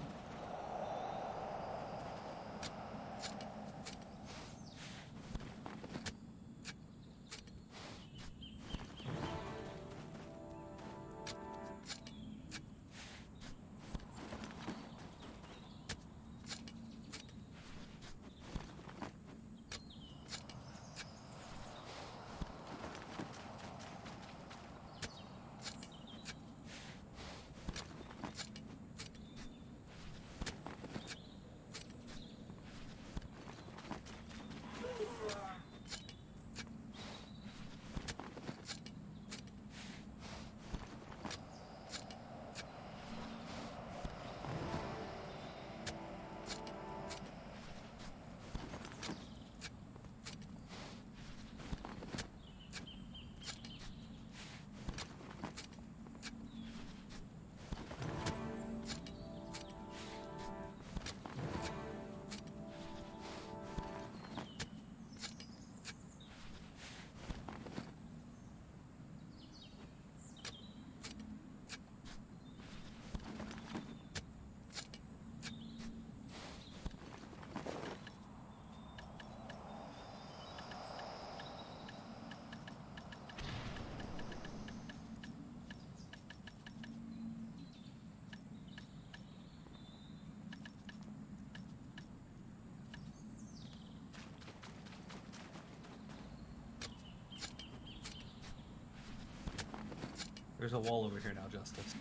There's a wall over here now, Justice.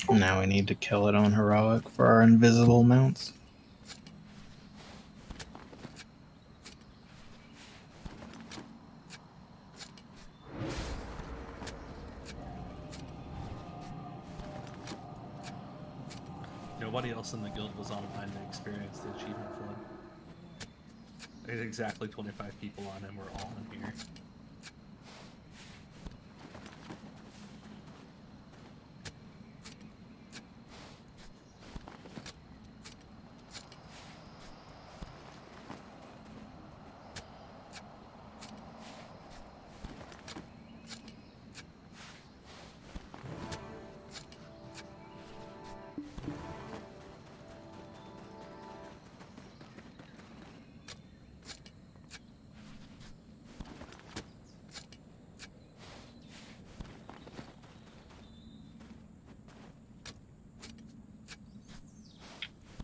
Now we need to kill it on heroic for our invisible mounts. Nobody else in the guild was online to experience the achievement flood. There's exactly 25 people on, and we're all in here.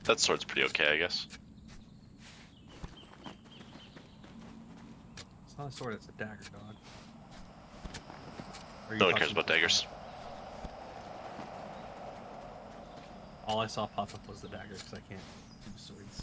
That sword's pretty okay, I guess. It's not a sword, it's a dagger, dog. No one cares about daggers. All I saw pop up was the dagger because I can't do swords.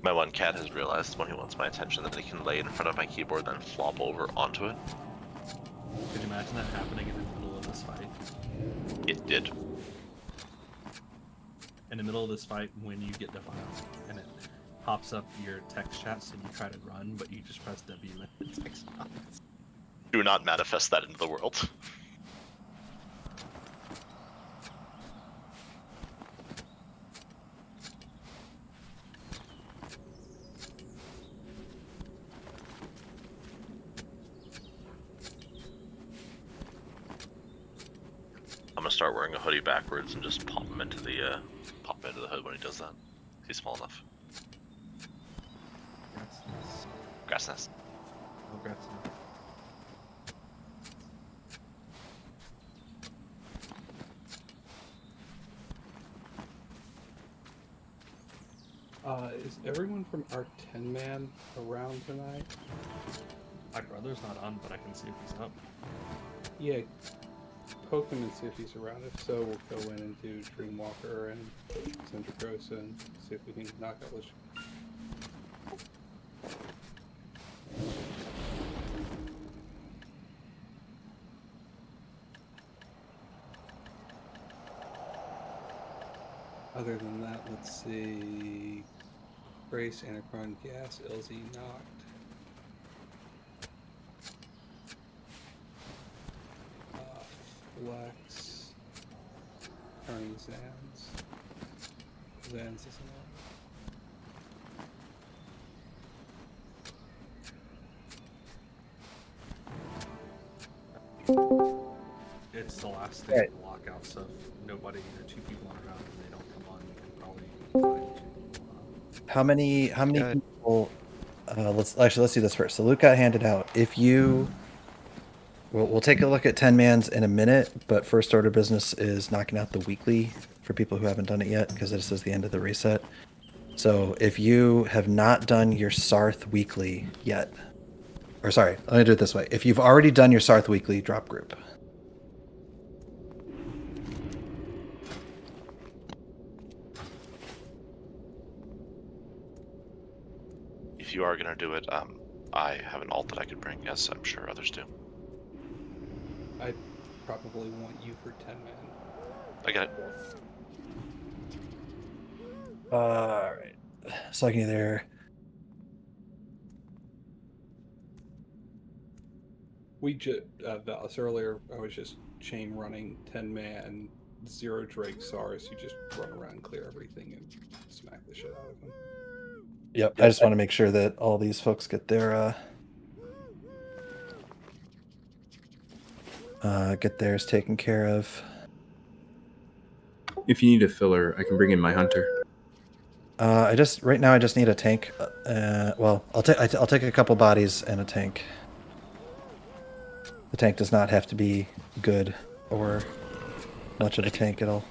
My one cat has realized when he wants my attention that he can lay in front of my keyboard, then flop over onto it. Could you imagine that happening in the middle of this fight? It did. In the middle of this fight, when you get defiled, and it pops up your text chat, so you try to run, but you just press W and the text pops. Do not manifest that into the world. I'm gonna start wearing a hoodie backwards and just pop him into the hood when he does that. He's small enough. Grass nest. Oh, grass nest. Is everyone from our 10-man around tonight? My brother's not on, but I can see if he's up. Yeah, poke him and see if he's around. If so, we'll go in and do Dreamwalker and Syndicrosa and see if we can knock out Lich. Other than that, let's see. Grace, Anacron, Gas, LZ, Knocked. Flex. Turning Zans. Zans is It's the last day of the lockout, so if nobody or two people are around and they don't come on, we can probably find two people on. How many people? Let's do this first. So Luke got handed out. If you, we'll take a look at 10-mans in a minute, but first order business is knocking out the weekly for people who haven't done it yet, because this is the end of the reset. So if you have not done your Sarth weekly yet, or sorry, let me do it this way. If you've already done your Sarth weekly, drop group. If you are gonna do it, I have an alt that I could bring, as I'm sure others do. I probably want you for 10-man. I got it. Alright. So I can either... We just, Valis, earlier, I was just chain running 10-man, 0 Drake SARS. You just run around, clear everything, and smack the shit out of them. Yep, I just want to make sure that all these folks get their get theirs taken care of. If you need a filler, I can bring in my hunter. Right now I just need a tank. Well, I'll take a couple bodies and a tank. The tank does not have to be good or much of a tank at all.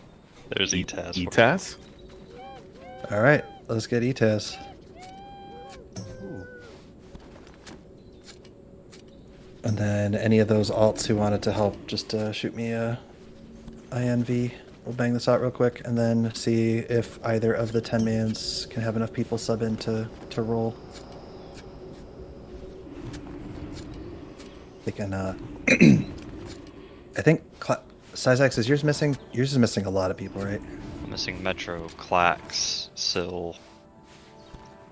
There's ETAS. ETAS? All right, let's get ETAS. And then any of those alts who wanted to help, just shoot me a INV. We'll bang this out real quick and then see if either of the 10-mans can have enough people sub in to roll. They can, I think, Syzax, is yours missing? Yours is missing a lot of people, right? I'm missing Metro, Clax, Sill,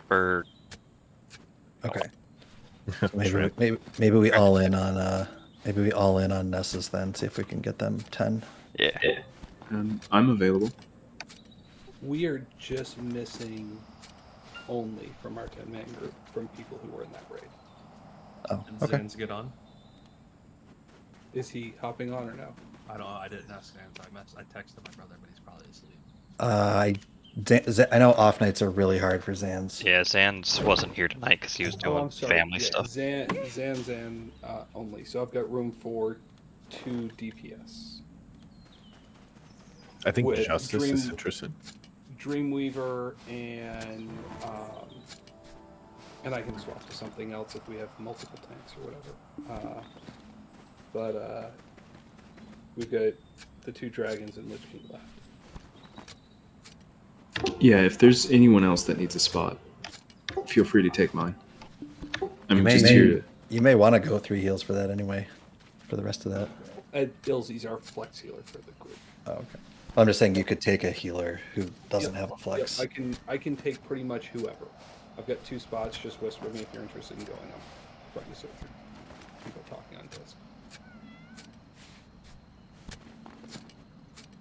Bird. Okay. So maybe we all in on Nessus then, see if we can get them 10. Yeah. I'm available. We are just missing only from our 10-man group from people who were in that raid. Oh, Did okay. Zans get on? Is he hopping on or no? I didn't ask Zans. I texted my brother, but he's probably asleep. I know off nights are really hard for Zans. Yeah, Zans wasn't here tonight because he was doing family stuff. Zan only. So I've got room for 2 DPS. I think With Justice is interested. Dreamweaver and I can swap to something else if we have multiple tanks or whatever. But we've got the 2 dragons and Lich King left. Yeah, if there's anyone else that needs a spot, feel free to take mine. I'm just here. You may want to go 3 heals for that anyway, for the rest of that. Ilzy's our flex healer for the group. Oh, okay. I'm just saying you could take a healer who doesn't have a flex. Yep, I can take pretty much whoever. I've got 2 spots. Just whisper me if you're interested in going. I'm trying to search for people talking on this.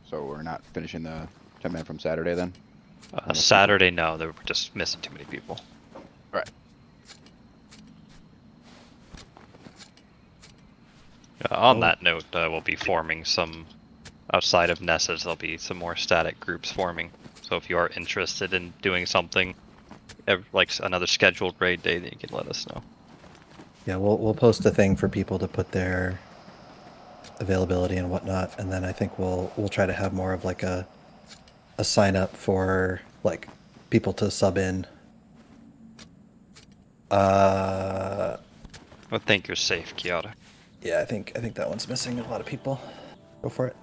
So we're not finishing the 10-man from Saturday then? Saturday, no. They were just missing too many people. Right. On that note, we'll be forming some... Outside of Nessus, there'll be some more static groups forming. So if you are interested in doing something, like another scheduled raid day, then you can let us know. Yeah, we'll post a thing for people to put their availability and whatnot, and then I think we'll try to have more of like a sign up for like people to sub in. I think you're safe, Kiara. Yeah, I think that one's missing a lot of people. Go for it.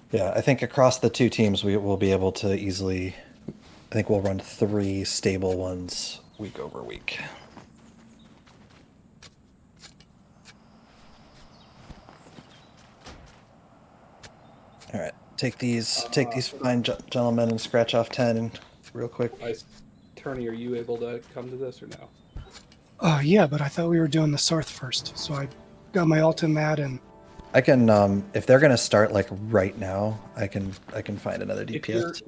Yeah, I think across the 2 teams we will be able to easily. I think we'll run 3 stable ones week over week. All right, take these fine gentlemen and scratch off 10 real quick. Turney, are you able to come to this or no? Yeah, but I thought we were doing the Sarth first, so I got my ult in that, and I can, if they're gonna start like right now, I can find another DPS.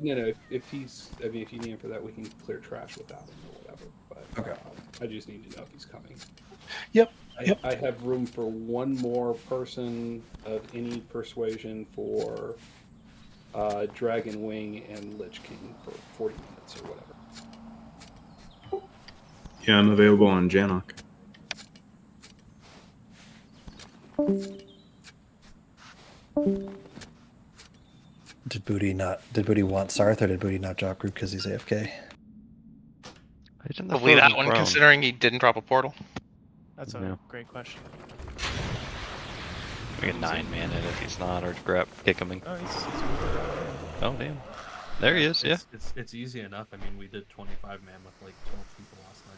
If he's, I mean, if you need him for that, we can clear trash without him or whatever. But okay, I just need to know if he's coming. Yep. I have room for 1 more person of any persuasion for Dragon Wing and Lich King for 40 minutes or whatever. Yeah, I'm available on Janok. Did Booty want Sarth, or did Booty not drop group because he's AFK? Probably that one, considering he didn't drop a portal. That's a great question. We can 9-man it if he's not, or kick him in. Oh, he's Oh, damn. There he is, yeah. It's easy enough. I mean, we did 25 man with like 12 people last night.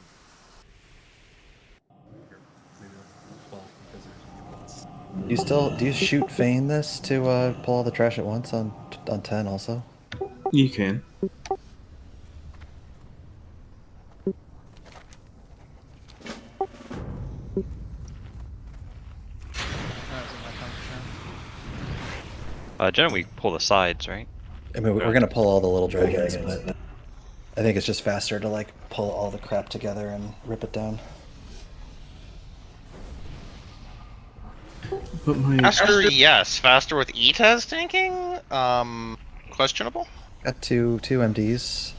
Or maybe 12 because there's once. Do you shoot feign this to pull all the trash at once on 10 also? You can. Generally we pull the sides, right? I mean, we're gonna pull all the little dragons, but I think it's just faster to like pull all the crap together and rip it down. But my Faster, yes. Faster with E-Taz tanking? Questionable? Got two MDs.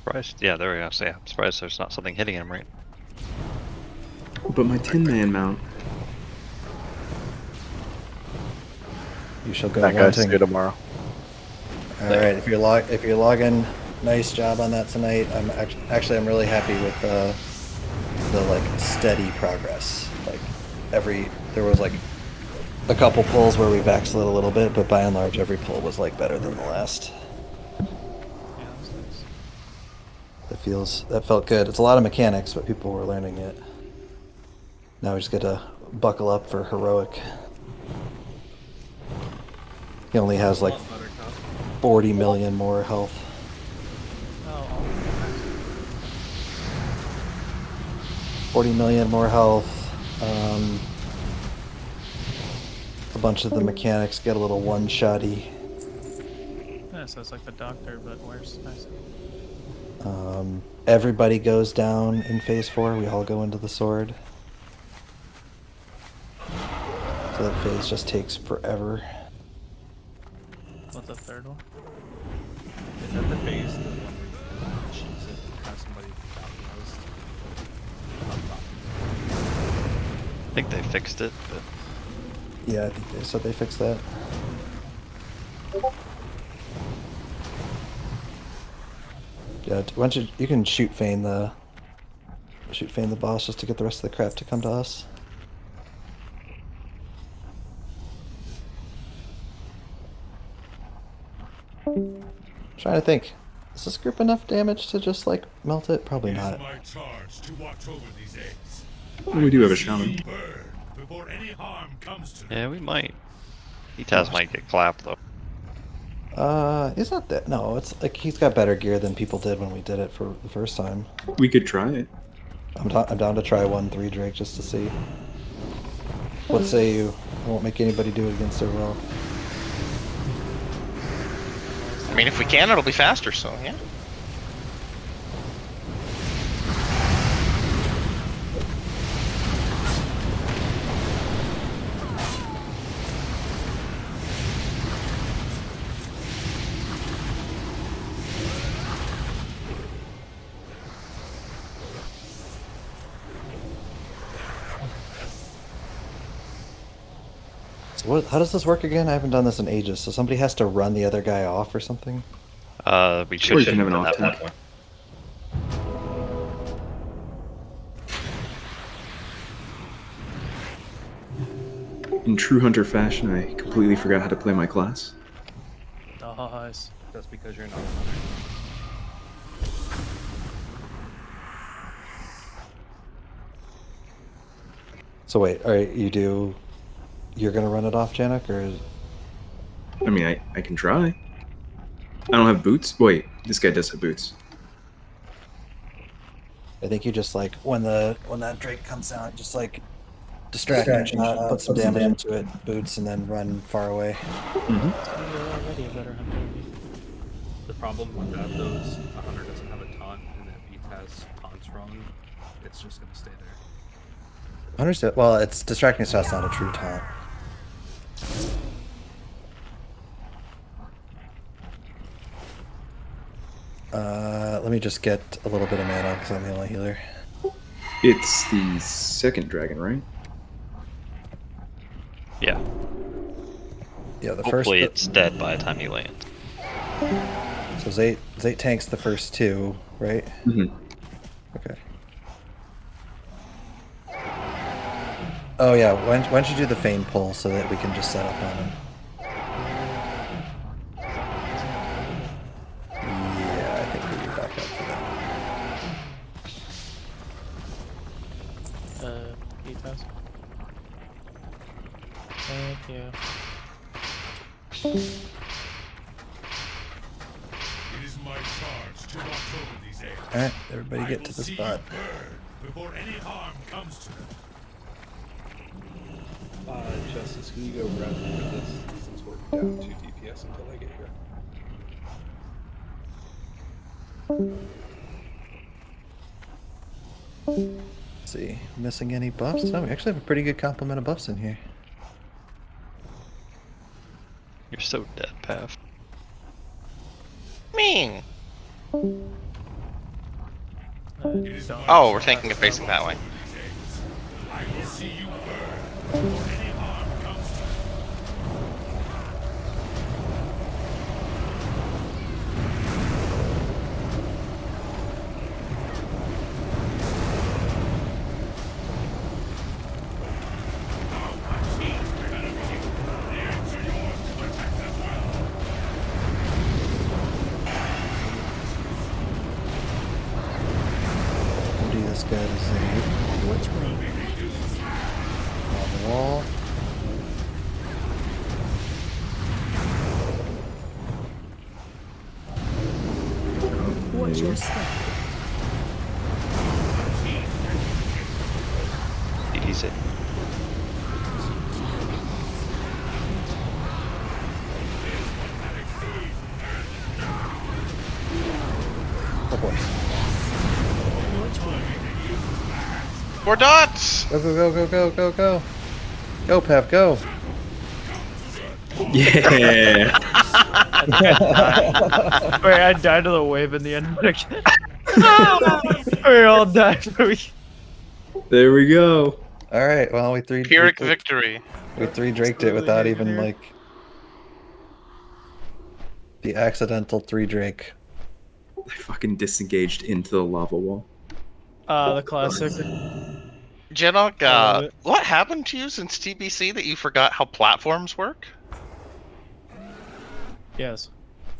Surprised. Yeah, there we go. So yeah, I'm surprised there's not something hitting him, right? But my 10-man mount. You shall go That guy's wanting. good tomorrow. All right, if you're logging, nice job on that tonight. I'm I'm really happy with the like steady progress. Like there was like a couple pulls where we backslid a little bit, but by and large, every pull was like better than the last. Yeah, that's nice. That felt good. It's a lot of mechanics, but people were learning it. Now we just got to buckle up for heroic. He only has like 40 million more health. Oh, 40 million more health. A bunch of the mechanics get a little one-shotty. yeah, so it's like the Doctor, but worse. Nice. Everybody goes down in phase 4. We all go into the sword. So that phase just takes forever. What's the third one? Is that the phase the one where you choose it and have somebody diagnosed on top? I think they fixed it, but Yeah, I think they said they fixed that. Yeah, why don't you can shoot feign the boss just to get the rest of the crap to come to us. Trying to think. Is this group enough damage to just like melt it? Probably not. My charge to watch over these eggs. We do have a shaman. Before any harm comes to yeah, we might. E-Taz might get clapped though. It's not that. No, it's like he's got better gear than people did when we did it for the first time. We could try it. I'm down to try 1-3 Drake just to see. What say you? I won't make anybody do it against their will. I mean, if we can, it'll be faster, so yeah. So how does this work again? I haven't done this in ages. So somebody has to run the other guy off or something? We should Or you can have an have off that tank. In true hunter fashion, I completely forgot how to play my class. Nice. That's because you're not a hunter. So wait, alright, you're gonna run it off, Janik, or I mean, I can try. I don't have boots. Wait, this guy does have boots. I think you just like when that Drake comes out, just like distract shot, put some damage into it, boots, and then run far away. Mm-hmm. You're already a better hunter than me. The problem with that though is a hunter doesn't have a taunt, and if he has taunts wrong, it's just gonna stay there. Understood. Well, it's distracting shot's not a true taunt. Let me just get a little bit of mana because I'm the only healer. It's the second dragon, right? Yeah. Yeah, the Hopefully first. it's dead by the time you land. So Zayt tanks the first two, right? Mm-hmm. Okay. Oh yeah, why don't you do the feign pull so that we can just set up on him? Yeah, I think we need back up for that. E-Taz. Thank you. It is my charge to watch over these eggs. Alright, everybody get to the spot. Before any harm comes to them. Justice, can you go grab me for this since we're down 2 DPS until I get here? Let's see, missing any buffs? Oh, we actually have a pretty good complement of buffs in here. You're so dead, Pav. Mean. Oh, we're thinking of facing that way. I will see you burn. Any harm comes to We'll do this guy to Zane. Which way? On the wall. Watch your step. Easy. Oh boy. More dots! Go, go, go, go, go, go, go. Go, Pav, go. Yeah. Wait, I died to the wave in the end. We all died. There we go. All right. Well, we three. Pyrrhic we, victory. We three draked it without even like the accidental three drake. I fucking disengaged into the lava wall. The classic. Janok, what happened to you since TBC that you forgot how platforms work? Yes.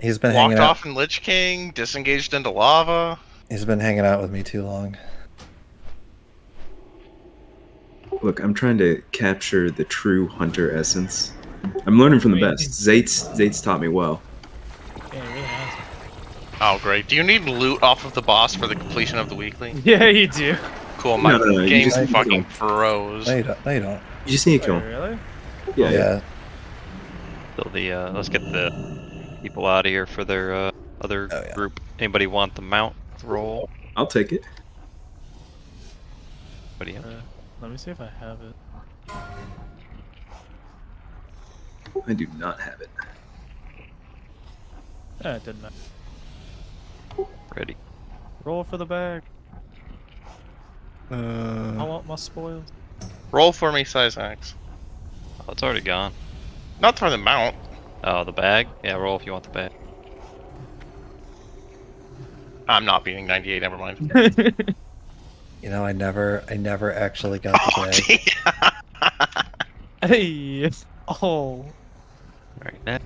He's been Walked hanging out. off in Lich King, disengaged into lava. He's been hanging out with me too long. Look, I'm trying to capture the true hunter essence. I'm learning from the best. Zate's taught me well. Yeah, he really has. Oh, great. Do you need loot off of the boss for the completion of the weekly? Yeah, you do. Cool, my No, you game just need to fucking kill froze. No, you don't. No, you don't. You just need to kill Wait, him. really? Yeah, Yeah. So the let's get the people out of here for their other group. Anybody want the mount roll? I'll take it. What do you have? Let me see if I have it. I do not have it. It didn't matter. Ready. Roll for the bag. I Uh, want my spoils. Roll for me, Syzax. Oh, it's already gone. Not for the mount. Oh, the bag? Yeah, roll if you want the bag. I'm not beating 98, never mind. you know, I never actually got the bag. Hey! Oh. Right now.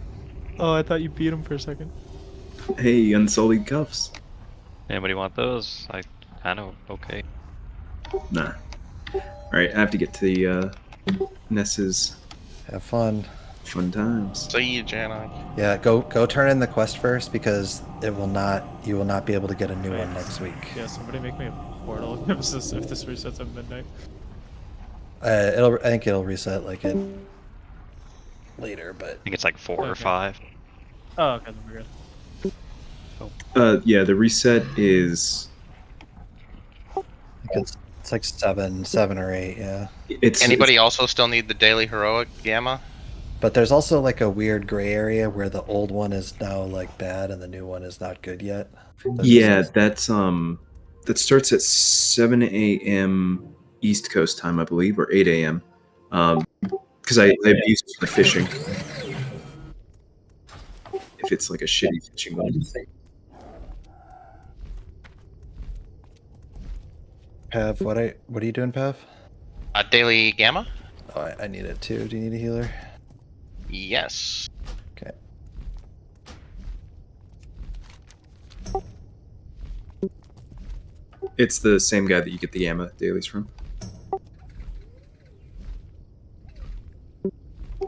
Oh, I thought you beat him for a second. Hey, unsullied cuffs. Anybody want those? I know. Okay. Nah. Alright, I have to get to the Ness's Have fun. fun times. See you, Janok. Yeah, go turn in the quest first because you will not be able to get a new one next week. Yeah, somebody make me a portal if this resets at midnight. I think it'll reset like it later, but I think it's like 4 or Okay. 5. Oh, okay, then we're good. Yeah, the reset is I think it's like 7 or 8, yeah. Anybody also still need the daily heroic gamma? But there's also like a weird gray area where the old one is now like bad and the new one is not good yet. Yeah, that's that starts at 7 a.m. East Coast time, I believe, or 8 a.m. Because I've used the fishing. If it's like a shitty fishing one. Pav, what are you doing, Pav? Daily gamma? Oh, I need it too. Do you need a healer? Yes. Okay. It's the same guy that you get the Gamma dailies from.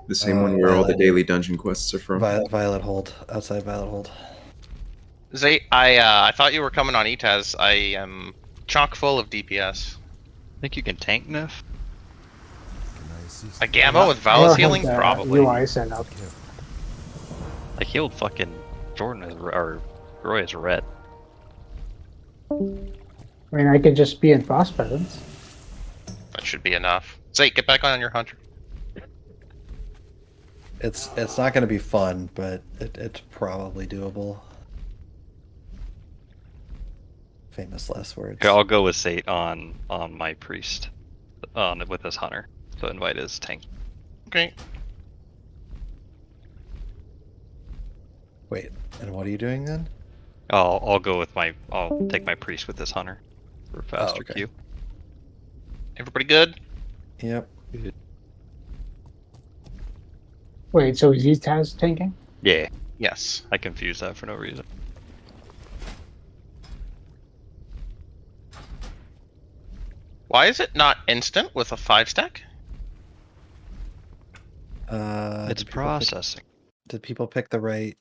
The same one where all the daily dungeon quests are from. Violet Hold. Outside Violet Hold. Zay, I thought you were coming on ETAS. I am chock full of DPS. Think you can tank Nif? A gamma with Valus healing? Probably. I healed fucking Jordan or Roy as red. I mean, I could just be in Frost Presence. That should be enough. Zay, get back on your hunter. It's not going to be fun, but it's probably doable. Famous last words. Okay, I'll go with Sate on my priest, with his hunter. So invite his tank. Okay. Wait, and what are you doing then? I'll go with I'll take my priest with this hunter for faster okay. queue. Everybody good? Yep. Wait, so is Taz tanking? Yeah. Yes. I confused that for no reason. Why is it not instant with a 5-stack? It's processing. Did people pick the right